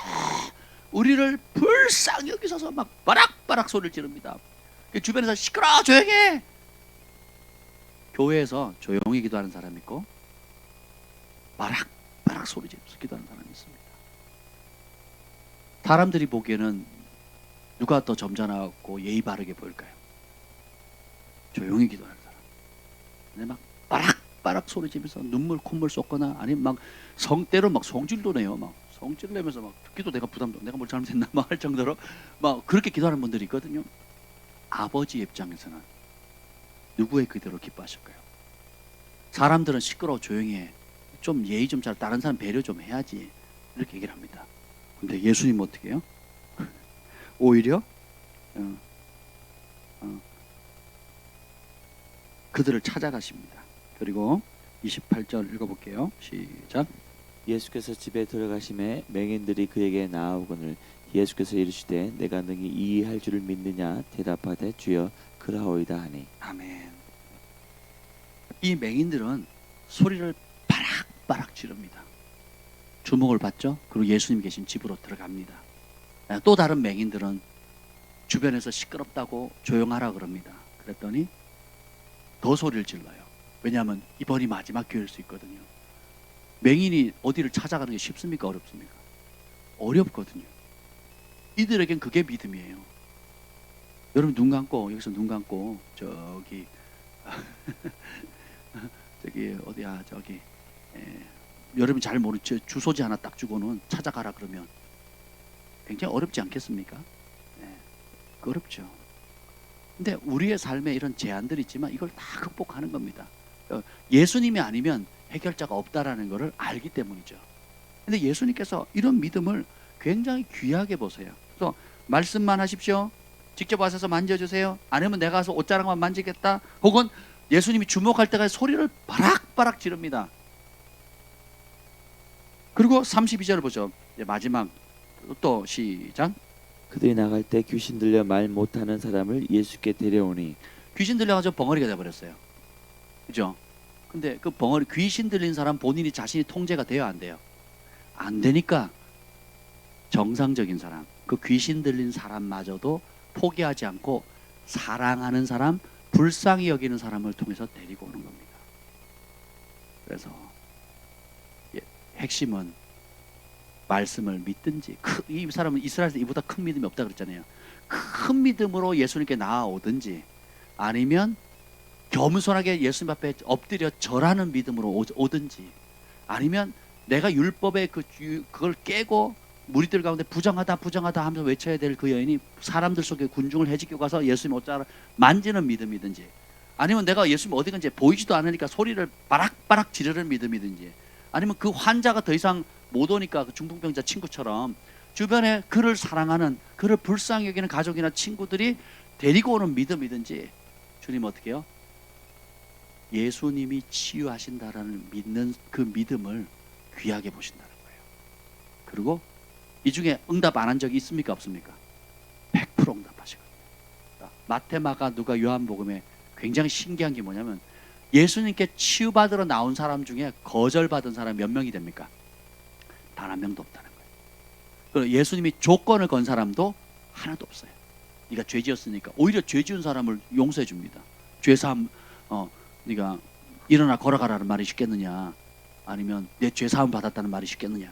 우리를 불쌍히 여기소서 막 바락바락 소리를 지릅니다. 주변에서 시끄러워 조용해. 교회에서 조용히 기도하는 사람이 있고 바락바락 소리 지르면서 기도하는 사람이 있습니다. 사람들이 보기에는 누가 더 점잖았고 예의 바르게 보일까요? 조용히 기도하는 사람. 근데 막 바락바락 소리 지르면서 눈물 콧물 쏟거나 아니면 막 성때로 막 성질도 내요. 막 성질 내면서 막 듣기도 내가 부담도 내가 뭘 잘못했나 막 할 정도로 막 그렇게 기도하는 분들이 있거든요. 아버지 입장에서는 누구의 기도를 기뻐하실까요? 사람들은 시끄러워 조용히 해. 좀 예의 좀 잘 다른 사람 배려 좀 해야지. 이렇게 얘기를 합니다. 근데 예수님은 어떻게 해요? 오히려 그들을 찾아가십니다. 그리고 28절 읽어볼게요. 시작.
예수께서 집에 들어가심에 맹인들이 그에게 나아오거늘 예수께서 이르시되 내가 능히 이 할 줄을 믿느냐 대답하되 주여 그라오이다 하니.
아멘. 이 맹인들은 소리를 바락바락 지릅니다. 주목을 받죠. 그리고 예수님 계신 집으로 들어갑니다. 또 다른 맹인들은 주변에서 시끄럽다고 조용하라 그럽니다. 그랬더니 더 소리를 질러요. 왜냐하면 이번이 마지막 기회일 수 있거든요. 맹인이 어디를 찾아가는 게 쉽습니까? 어렵습니까? 어렵거든요. 이들에겐 그게 믿음이에요. 여러분 눈 감고 여기서 눈 감고 저기 저기 어디야 저기 여러분 잘 모르는 주소지 하나 딱 주고는 찾아가라 그러면 굉장히 어렵지 않겠습니까? 어렵죠. 근데 우리의 삶에 이런 제한들이 있지만 이걸 다 극복하는 겁니다. 예수님이 아니면 해결자가 없다라는 것을 알기 때문이죠. 근데 예수님께서 이런 믿음을 굉장히 귀하게 보세요. 그래서 말씀만 하십시오. 직접 와서 만져주세요. 아니면 내가 가서 옷자락만 만지겠다. 혹은 예수님이 주목할 때까지 소리를 바락바락 지릅니다. 그리고 32절을 보죠. 마지막 또 시작.
그들이 나갈 때 귀신 들려 말 못하는 사람을 예수께 데려오니.
귀신 들려가지고 벙어리가 돼버렸어요. 그죠? 근데 그 벙어리 귀신 들린 사람 본인이 자신이 통제가 돼야 안 돼요. 안 되니까 정상적인 사람, 그 귀신 들린 사람마저도 포기하지 않고 사랑하는 사람, 불쌍히 여기는 사람을 통해서 데리고 오는 겁니다. 그래서 핵심은 말씀을 믿든지, 이 사람은 이스라엘에서 이보다 큰 믿음이 없다 그랬잖아요. 큰 믿음으로 예수님께 나아오든지 아니면 겸손하게 예수님 앞에 엎드려 절하는 믿음으로 오든지 아니면 내가 율법의 그걸 깨고 무리들 가운데 부정하다 하면서 외쳐야 될 그 여인이 사람들 속에 군중을 해지고 가서 예수님 옷자락을 만지는 믿음이든지 아니면 내가 예수님 어디 간지 보이지도 않으니까 소리를 바락바락 지르는 믿음이든지 아니면 그 환자가 더 이상 못 오니까 그 중풍병자 친구처럼 주변에 그를 사랑하는 그를 불쌍히 여기는 가족이나 친구들이 데리고 오는 믿음이든지 주님 어떻게 해요? 예수님이 치유하신다라는 믿는 그 믿음을 귀하게 보신다는 거예요. 그리고 이 중에 응답 안 한 적이 있습니까? 없습니까? 100% 응답하시거든요. 마태, 마가, 누가, 요한복음에 굉장히 신기한 게 뭐냐면 예수님께 치유받으러 나온 사람 중에 거절받은 사람이 몇 명이 됩니까? 단 한 명도 없다는 거예요. 그리고 예수님이 조건을 건 사람도 하나도 없어요. 네가 죄 지었으니까 오히려 죄 지은 사람을 용서해 줍니다. 죄사함 네가 일어나 걸어가라는 말이 쉽겠느냐 아니면 내 죄사함 받았다는 말이 쉽겠느냐.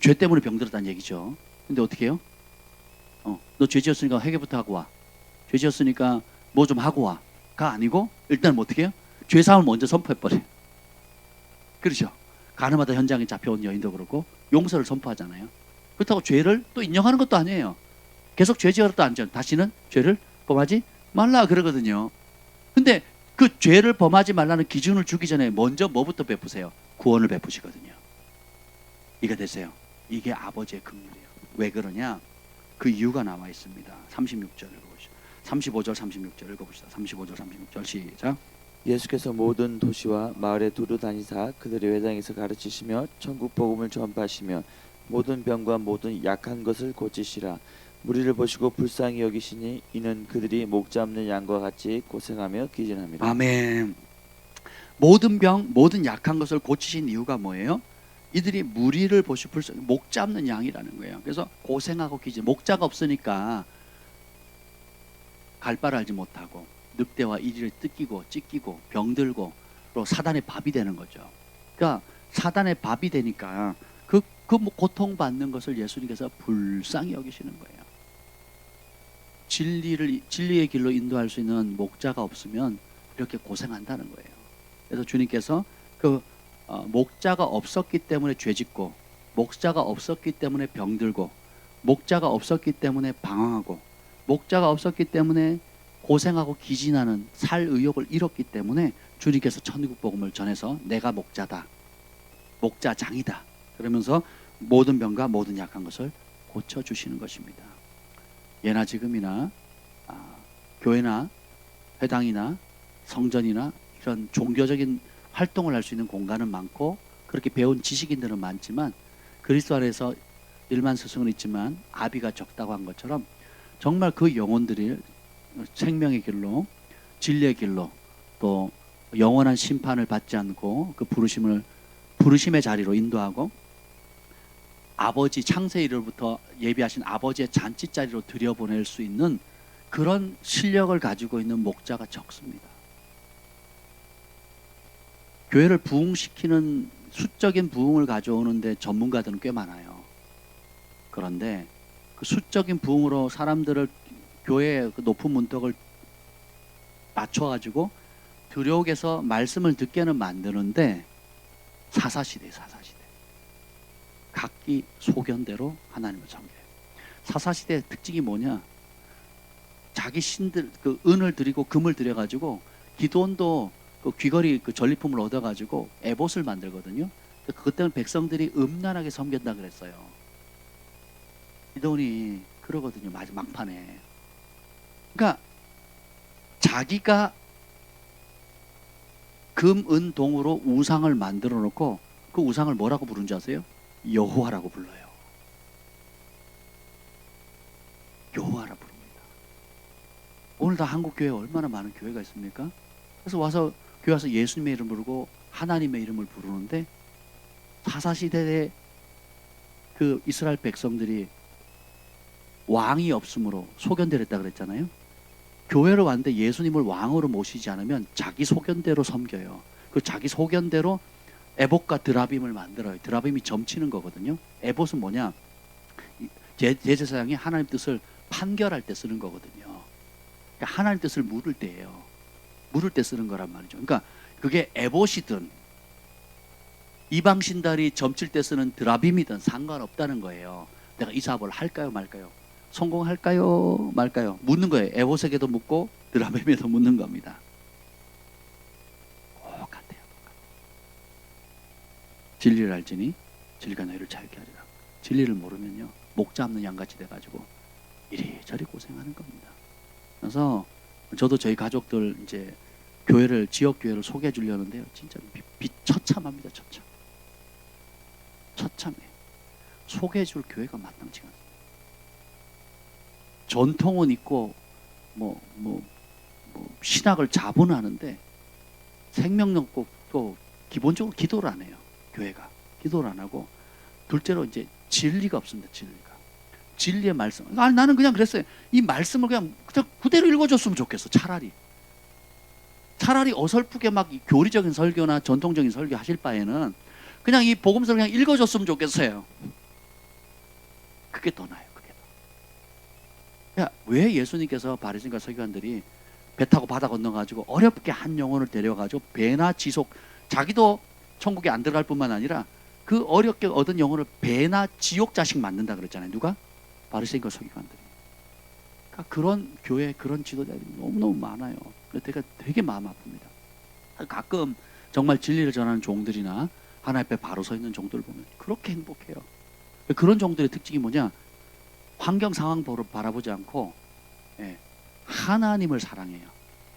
죄 때문에 병들었다는 얘기죠. 근데 어떻게 해요? 너 죄 지었으니까 회개부터 하고 와. 죄 지었으니까 뭐 좀 하고 와. 가 아니고 일단 뭐 어떻게 해요? 죄사함을 먼저 선포해버려요. 그렇죠. 가늠하다 현장에 잡혀온 여인도 그렇고 용서를 선포하잖아요. 그렇다고 죄를 또 인정하는 것도 아니에요. 계속 죄 지었다 안 지었다 다시는 죄를 범하지 말라 그러거든요. 근데 그 죄를 범하지 말라는 기준을 주기 전에 먼저 뭐부터 베푸세요? 구원을 베푸시거든요. 이게 되세요. 이게 아버지의 긍휼이에요. 왜 그러냐? 그 이유가 나와 있습니다. 36절 읽어보시죠. 35절 36절 읽어봅시다. 35절 36절 시작.
예수께서 모든 도시와 마을에 두루 다니사 그들의 회당에서 가르치시며 천국 복음을 전파하시며 모든 병과 모든 약한 것을 고치시라. 무리를 보시고 불쌍히 여기시니 이는 그들이 목 잡는 양과 같이 고생하며 기진합니다.
아멘. 모든 병, 모든 약한 것을 고치신 이유가 뭐예요? 이들이 무리를 보시고 불쌍히 목 잡는 양이라는 거예요. 그래서 고생하고 기진. 목자가 없으니까 갈 바를 알지 못하고 늑대와 이리를 뜯기고 찢기고 병들고 또 사단의 밥이 되는 거죠. 그러니까 사단의 밥이 되니까 그 고통받는 것을 예수님께서 불쌍히 여기시는 거예요. 진리의 길로 인도할 수 있는 목자가 없으면 이렇게 고생한다는 거예요. 그래서 주님께서 목자가 없었기 때문에 죄짓고 목자가 없었기 때문에 병들고, 목자가 없었기 때문에 방황하고, 목자가 없었기 때문에 고생하고 기진하는 살 의욕을 잃었기 때문에 주님께서 천국 복음을 전해서 내가 목자다, 목자장이다 그러면서 모든 병과 모든 약한 것을 고쳐주시는 것입니다. 예나 지금이나 교회나 회당이나 성전이나 이런 종교적인 활동을 할 수 있는 공간은 많고 그렇게 배운 지식인들은 많지만 그리스도 안에서 일만 스승은 있지만 아비가 적다고 한 것처럼 정말 그 영혼들이 생명의 길로, 진리의 길로, 또 영원한 심판을 받지 않고 그 부르심의 자리로 인도하고 아버지 창세 이래부터 예비하신 아버지의 잔치 자리로 들여보낼 수 있는 그런 실력을 가지고 있는 목자가 적습니다. 교회를 부흥시키는 수적인 부흥을 가져오는데 전문가들은 꽤 많아요. 그런데 그 수적인 부흥으로 사람들을 교회의 그 높은 문턱을 낮춰가지고 들여오게 해서 말씀을 듣게는 만드는데 사사시대. 각기 소견대로 하나님을 섬겨요. 사사시대의 특징이 뭐냐? 자기 신들 그 은을 드리고 금을 드려가지고 기드온도 그 귀걸이 그 전리품을 얻어가지고 에봇을 만들거든요. 그것 때문에 백성들이 음란하게 섬겼다 그랬어요. 기드온이 그러거든요. 막판에. 그러니까 자기가 금, 은, 동으로 우상을 만들어 놓고 그 우상을 뭐라고 부르는지 아세요? 여호와라고 불러요. 여호와라 부릅니다. 오늘도 한국 교회에 얼마나 많은 교회가 있습니까? 그래서 와서 교회 와서 예수님의 이름을 부르고 하나님의 이름을 부르는데 사사시대에 그 이스라엘 백성들이 왕이 없으므로 소견대로 했다 그랬잖아요. 교회로 왔는데 예수님을 왕으로 모시지 않으면 자기 소견대로 섬겨요. 그 자기 소견대로 에봇과 드라빔을 만들어요. 드라빔이 점치는 거거든요. 에봇은 뭐냐? 제사장이 하나님 뜻을 판결할 때 쓰는 거거든요. 그러니까 하나님 뜻을 물을 때예요. 물을 때 쓰는 거란 말이죠. 그러니까 그게 에봇이든 이방 신달이 점칠 때 쓰는 드라빔이든 상관없다는 거예요. 내가 이 사업을 할까요 말까요? 성공할까요 말까요? 묻는 거예요. 에봇에게도 묻고 드라빔에도 묻는 겁니다. 똑같아요. 진리를 알지니 진리가 너희를 자유케 하리라. 진리를 모르면요 목 잡는 양같이 돼가지고 이리저리 고생하는 겁니다. 그래서 저도 저희 가족들 이제 교회를 지역 교회를 소개해 주려는데요 진짜 처참합니다. 처참해요. 소개해 줄 교회가 마땅치가 않습니다. 전통은 있고 뭐 신학을 자본하는데 생명력 또 기본적으로 기도를 안 해요. 교회가 기도를 안 하고 둘째로 이제 진리가 없습니다. 진리의 말씀. 아니 나는 그냥 그랬어요. 이 말씀을 그냥 그대로 읽어줬으면 좋겠어. 차라리 어설프게 막 교리적인 설교나 전통적인 설교 하실 바에는 그냥 이 복음서를 그냥 읽어줬으면 좋겠어요. 그게 더 나아요. 왜 예수님께서 바리새인과 서기관들이 배 타고 바다 건너가지고 어렵게 한 영혼을 데려가지고 배나 지속 자기도 천국에 안 들어갈 뿐만 아니라 그 어렵게 얻은 영혼을 배나 지옥 자식 만든다 그랬잖아요. 누가? 바리새인과 서기관들이. 그러니까 그런 교회 그런 지도자들이 너무너무 많아요. 그래서 되게 마음 아픕니다. 가끔 정말 진리를 전하는 종들이나 하나님 앞에 바로 서 있는 종들을 보면 그렇게 행복해요. 그런 종들의 특징이 뭐냐? 환경 상황 바라보지 않고 하나님을 사랑해요.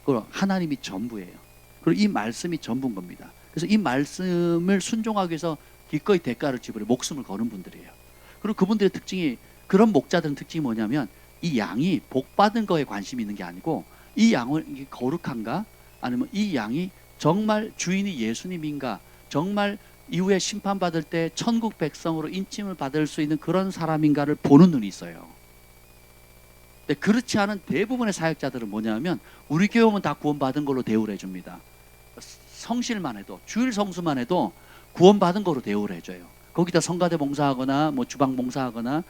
그리고 하나님이 전부예요. 그리고 이 말씀이 전부인 겁니다. 그래서 이 말씀을 순종하기 위해서 기꺼이 대가를 지불해 목숨을 거는 분들이에요. 그리고 그분들의 특징이 그런 목자들은 특징이 뭐냐면 이 양이 복 받은 거에 관심이 있는 게 아니고 이 양이 거룩한가 아니면 이 양이 정말 주인이 예수님인가 정말 이후에 심판받을 때 천국 백성으로 인침을 받을 수 있는 그런 사람인가를 보는 눈이 있어요. 근데 그렇지 않은 대부분의 사역자들은 뭐냐면 우리 교회 오면 다 구원받은 걸로 대우를 해줍니다. 성실만 해도 주일 성수만 해도 구원받은 거로 대우를 해줘요. 거기다 성가대 봉사하거나 뭐 주방 봉사하거나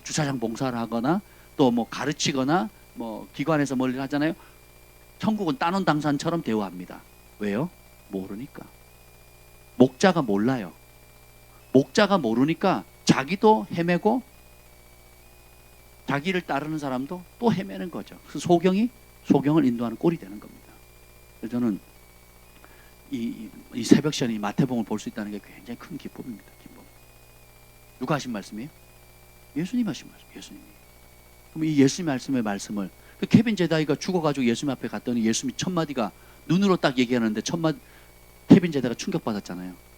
주차장 봉사를 하거나 또 뭐 가르치거나 뭐 기관에서 뭘 하잖아요. 천국은 따놓은 당산처럼 대우합니다. 왜요? 모르니까. 목자가 몰라요. 목자가 모르니까 자기도 헤매고 자기를 따르는 사람도 또 헤매는 거죠. 그래서 소경을 인도하는 꼴이 되는 겁니다. 그래서 저는 이 새벽 시간에 이 마태복음을 볼 수 있다는 게 굉장히 큰 기쁨입니다. 기쁨. 누가 하신 말씀이에요? 예수님 하신 말씀. 예수님이. 그럼 이 예수님 말씀을 그 케빈 제다이가 죽어가지고 예수님 앞에 갔더니 예수님이 첫 마디가 눈으로 딱 얘기하는데 케빈 제다가 충격받았잖아요.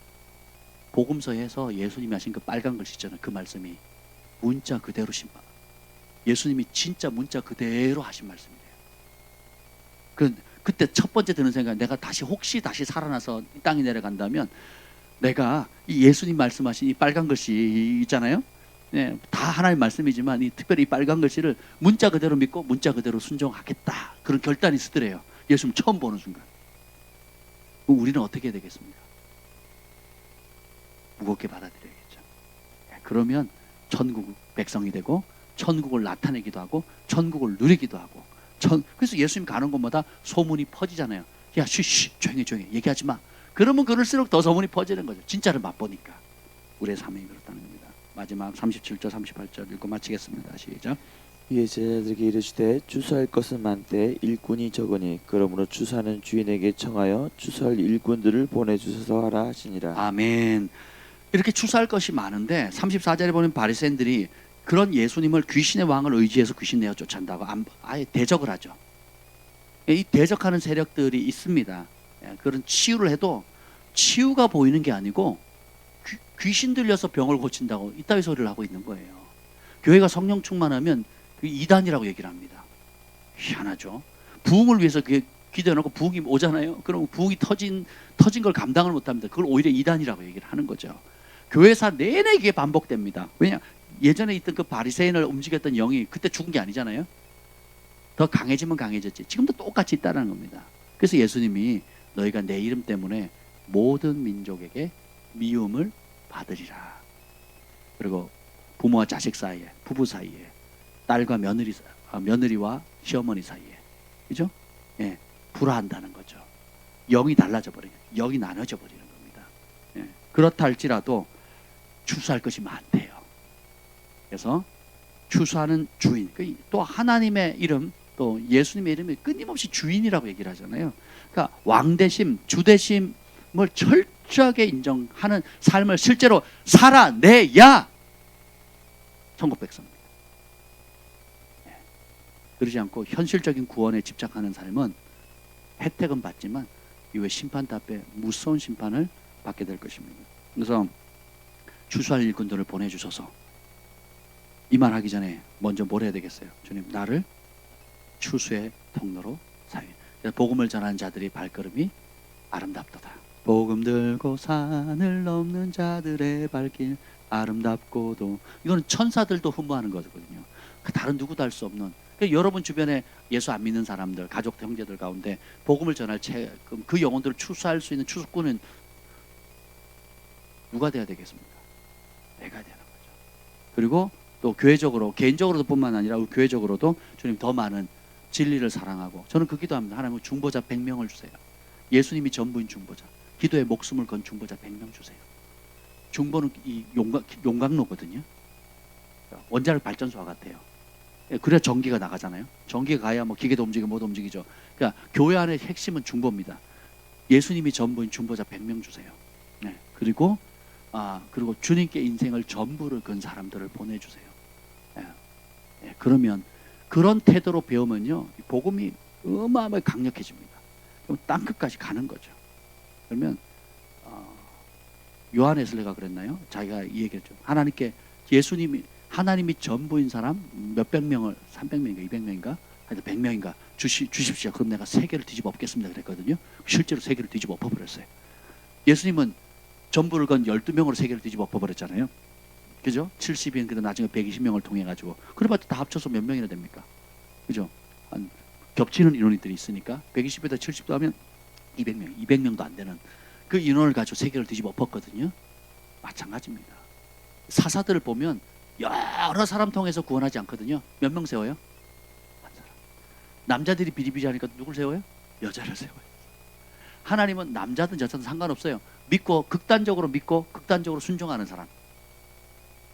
복음서에서 예수님이 하신 그 빨간 글씨 있잖아요. 그 말씀이 문자 그대로 신바. 예수님이 진짜 문자 그대로 하신 말씀이에요. 그때 첫 번째 드는 생각, 내가 혹시 다시 살아나서 이 땅에 내려간다면 내가 이 예수님 말씀하신 이 빨간 글씨 있잖아요. 네, 다 하나님 말씀이지만 특별히 이 빨간 글씨를 문자 그대로 믿고 문자 그대로 순종하겠다. 그런 결단이 쓰더래요. 예수님 처음 보는 순간. 그럼 우리는 어떻게 해야 되겠습니까? 무겁게 받아들여야겠죠. 네, 그러면 천국 백성이 되고 천국을 나타내기도 하고 천국을 누리기도 하고 그래서 예수님 가는 곳마다 소문이 퍼지잖아요. 야, 쉬쉬, 조용히 얘기하지 마. 그러면 그럴수록 더 소문이 퍼지는 거죠. 진짜를 맛보니까. 우리의 사명이 그렇다는 겁니다. 마지막 37절 38절 읽고 마치겠습니다. 시작.
이에 제자들에게 이르시되 추수할 것은 많되 일꾼이 적으니 그러므로 추수하는 주인에게 청하여 추수할 일꾼들을 보내주소서 하라 하시니라.
아멘. 이렇게 추수할 것이 많은데 34절에 보면 바리새인들이 그런 예수님을 귀신의 왕을 의지해서 귀신 내어 쫓아낸다고 아예 대적을 하죠. 이 대적하는 세력들이 있습니다. 그런 치유를 해도 치유가 보이는 게 아니고 귀신 들려서 병을 고친다고 이따위 소리를 하고 있는 거예요. 교회가 성령 충만하면 그 이단이라고 얘기를 합니다. 희한하죠. 부흥을 위해서 기도해놓고 부흥이 오잖아요. 그럼 부흥이 터진 걸 감당을 못합니다. 그걸 오히려 이단이라고 얘기를 하는 거죠. 교회사 내내 이게 반복됩니다. 왜냐? 예전에 있던 그 바리새인을 움직였던 영이 그때 죽은 게 아니잖아요. 더 강해지면 강해졌지. 지금도 똑같이 있다는 겁니다. 그래서 예수님이 너희가 내 이름 때문에 모든 민족에게 미움을 받으리라. 그리고 부모와 자식 사이에, 부부 사이에, 딸과 며느리와 시어머니 사이에, 그죠? 예, 불화한다는 거죠. 영이 달라져 버리는, 영이 나눠져 버리는 겁니다. 예, 그렇다 할지라도 추수할 것이 많대요. 그래서 추수하는 주인, 또 하나님의 이름, 또 예수님의 이름이 끊임없이 주인이라고 얘기를 하잖아요. 그러니까 왕대심, 주대심을 철저하게 인정하는 삶을 실제로 살아내야 천국 백성입니다. 그러지 않고 현실적인 구원에 집착하는 삶은 혜택은 받지만 이후에 심판 앞에 무서운 심판을 받게 될 것입니다. 그래서 추수할 일꾼들을 보내주셔서 이 말 하기 전에 먼저 뭘 해야 되겠어요? 주님, 나를 추수의 통로로 사용해. 복음을 전하는 자들의 발걸음이 아름답도다. 복음 들고 산을 넘는 자들의 발길 아름답고도. 이거는 천사들도 흠모하는 거거든요. 다른 누구도 할 수 없는. 그러니까 여러분 주변에 예수 안 믿는 사람들, 가족, 형제들 가운데 복음을 전할 그 영혼들을 추수할 수 있는 추수꾼은 누가 돼야 되겠습니까? 내가 되는 거죠. 그리고 또 교회적으로, 개인적으로도 뿐만 아니라 교회적으로도 주님 더 많은 진리를 사랑하고, 저는 그 기도합니다. 하나님 중보자 100명을 주세요. 예수님이 전부인 중보자, 기도에 목숨을 건 중보자 100명 주세요. 중보는 이 용광로거든요. 원자력 발전소와 같아요. 그래야 전기가 나가잖아요. 전기가 가야 뭐 기계도 움직이고 뭐도 움직이죠. 그러니까 교회 안의 핵심은 중보입니다. 예수님이 전부인 중보자 100명 주세요. 네. 그리고 주님께 인생을 전부를 건 사람들을 보내주세요. 그러면 그런 태도로 배우면요, 복음이 어마어마하게 강력해집니다. 그럼 땅 끝까지 가는 거죠. 그러면 요한 웨슬리가 그랬나요? 자기가 이 얘기했죠. 하나님이 전부인 사람 몇백 명을, 300명인가 200명인가 하여튼 100명인가 주십시오. 그럼 내가 세계를 뒤집어 엎겠습니다 그랬거든요. 실제로 세계를 뒤집어 엎어버렸어요. 예수님은 전부를 건 12명으로 세계를 뒤집어 엎어버렸잖아요. 그죠? 70인, 그다음 나중에 120명을 통해 가지고, 그래봤자 다 합쳐서 몇 명이나 됩니까? 그죠? 겹치는 인원들이 있으니까 120에다 70도 하면 200명, 200명도 안 되는 그 인원을 가지고 세계를 뒤집어 엎었거든요. 마찬가지입니다. 사사들을 보면 여러 사람 통해서 구원하지 않거든요. 몇 명 세워요? 한 사람. 남자들이 비리비리하니까 누굴 세워요? 여자를 세워요. 하나님은 남자든 여자든 상관없어요. 극단적으로 믿고 극단적으로 순종하는 사람.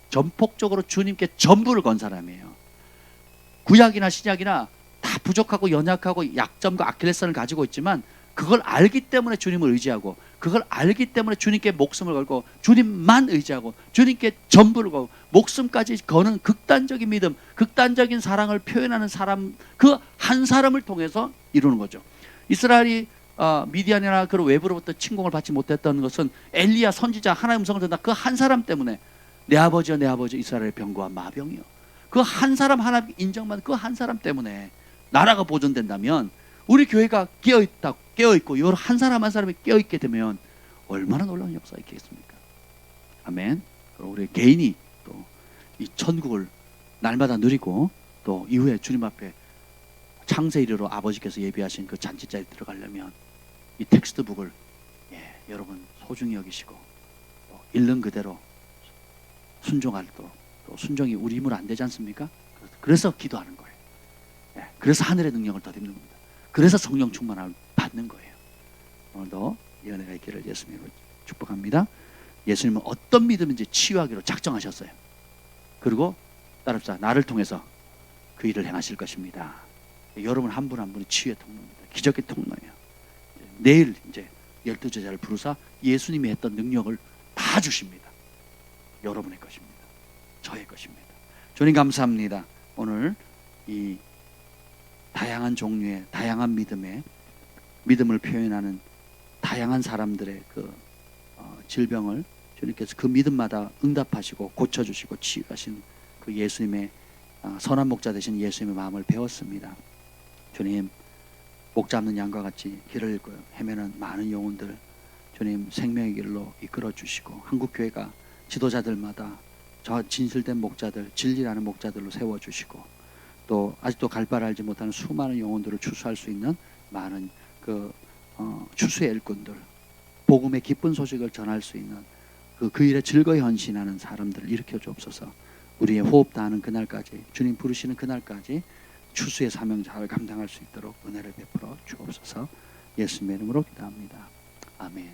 전폭적으로 주님께 전부를 건 사람이에요. 구약이나 신약이나 다 부족하고 연약하고 약점과 아킬레스건을 가지고 있지만 그걸 알기 때문에 주님을 의지하고, 그걸 알기 때문에 주님께 목숨을 걸고, 주님만 의지하고 주님께 전부를 걸고 목숨까지 거는 극단적인 믿음, 극단적인 사랑을 표현하는 사람, 그 한 사람을 통해서 이루는 거죠. 이스라엘이 미디안이나 그런 외부로부터 침공을 받지 못했던 것은 엘리야 선지자 하나님의 음성을 듣다 그 한 사람 때문에, 내 아버지여 내 아버지 이스라엘의 병과 마병이요, 그 한 사람, 하나님 인정받은 그 한 사람 때문에 나라가 보존된다면, 우리 교회가 깨어있고 여러 한 사람 한 사람이 깨어있게 되면 얼마나 놀라운 역사가 있겠습니까? 아멘. 그리고 우리 개인이 또 이 천국을 날마다 누리고, 또 이후에 주님 앞에 창세 이르러 아버지께서 예비하신 그 잔치자리에 들어가려면 이 텍스트북을 여러분 소중히 여기시고, 또 읽는 그대로 순종하도록, 또 순종이 우리 힘으로 안 되지 않습니까? 그래서 기도하는 거예요. 그래서 하늘의 능력을 덧입는 겁니다. 그래서 성령 충만함을 받는 거예요. 오늘도 이 은혜가 있기를 예수님으로 축복합니다. 예수님은 어떤 믿음인지 치유하기로 작정하셨어요. 그리고 따릅시다. 나를 통해서 그 일을 행하실 것입니다. 여러분 한 분 한 분이 치유의 통로입니다. 기적의 통로예요. 내일 이제 12제자를 부르사 예수님이 했던 능력을 다 주십니다. 여러분의 것입니다. 저의 것입니다. 주님 감사합니다. 오늘 이 다양한 종류의 다양한 믿음을 표현하는 다양한 사람들의 그 질병을 주님께서 그 믿음마다 응답하시고 고쳐주시고 치유하신 그 예수님의 선한 목자 되신 예수님의 마음을 배웠습니다. 주님, 목 잡는 양과 같이 길을 잃고 헤매는 많은 영혼들 주님 생명의 길로 이끌어 주시고, 한국교회가 지도자들마다 저 진실된 목자들, 진리라는 목자들로 세워주시고, 또 아직도 갈 바를 알지 못하는 수많은 영혼들을 추수할 수 있는 많은 그 추수의 일꾼들, 복음의 기쁜 소식을 전할 수 있는 그 일에 즐거이 헌신하는 사람들을 일으켜 주옵소서. 우리의 호흡 다하는 그날까지, 주님 부르시는 그날까지 추수의 사명 잘 감당할 수 있도록 은혜를 베풀어 주옵소서. 예수님의 이름으로 기도합니다. 아멘.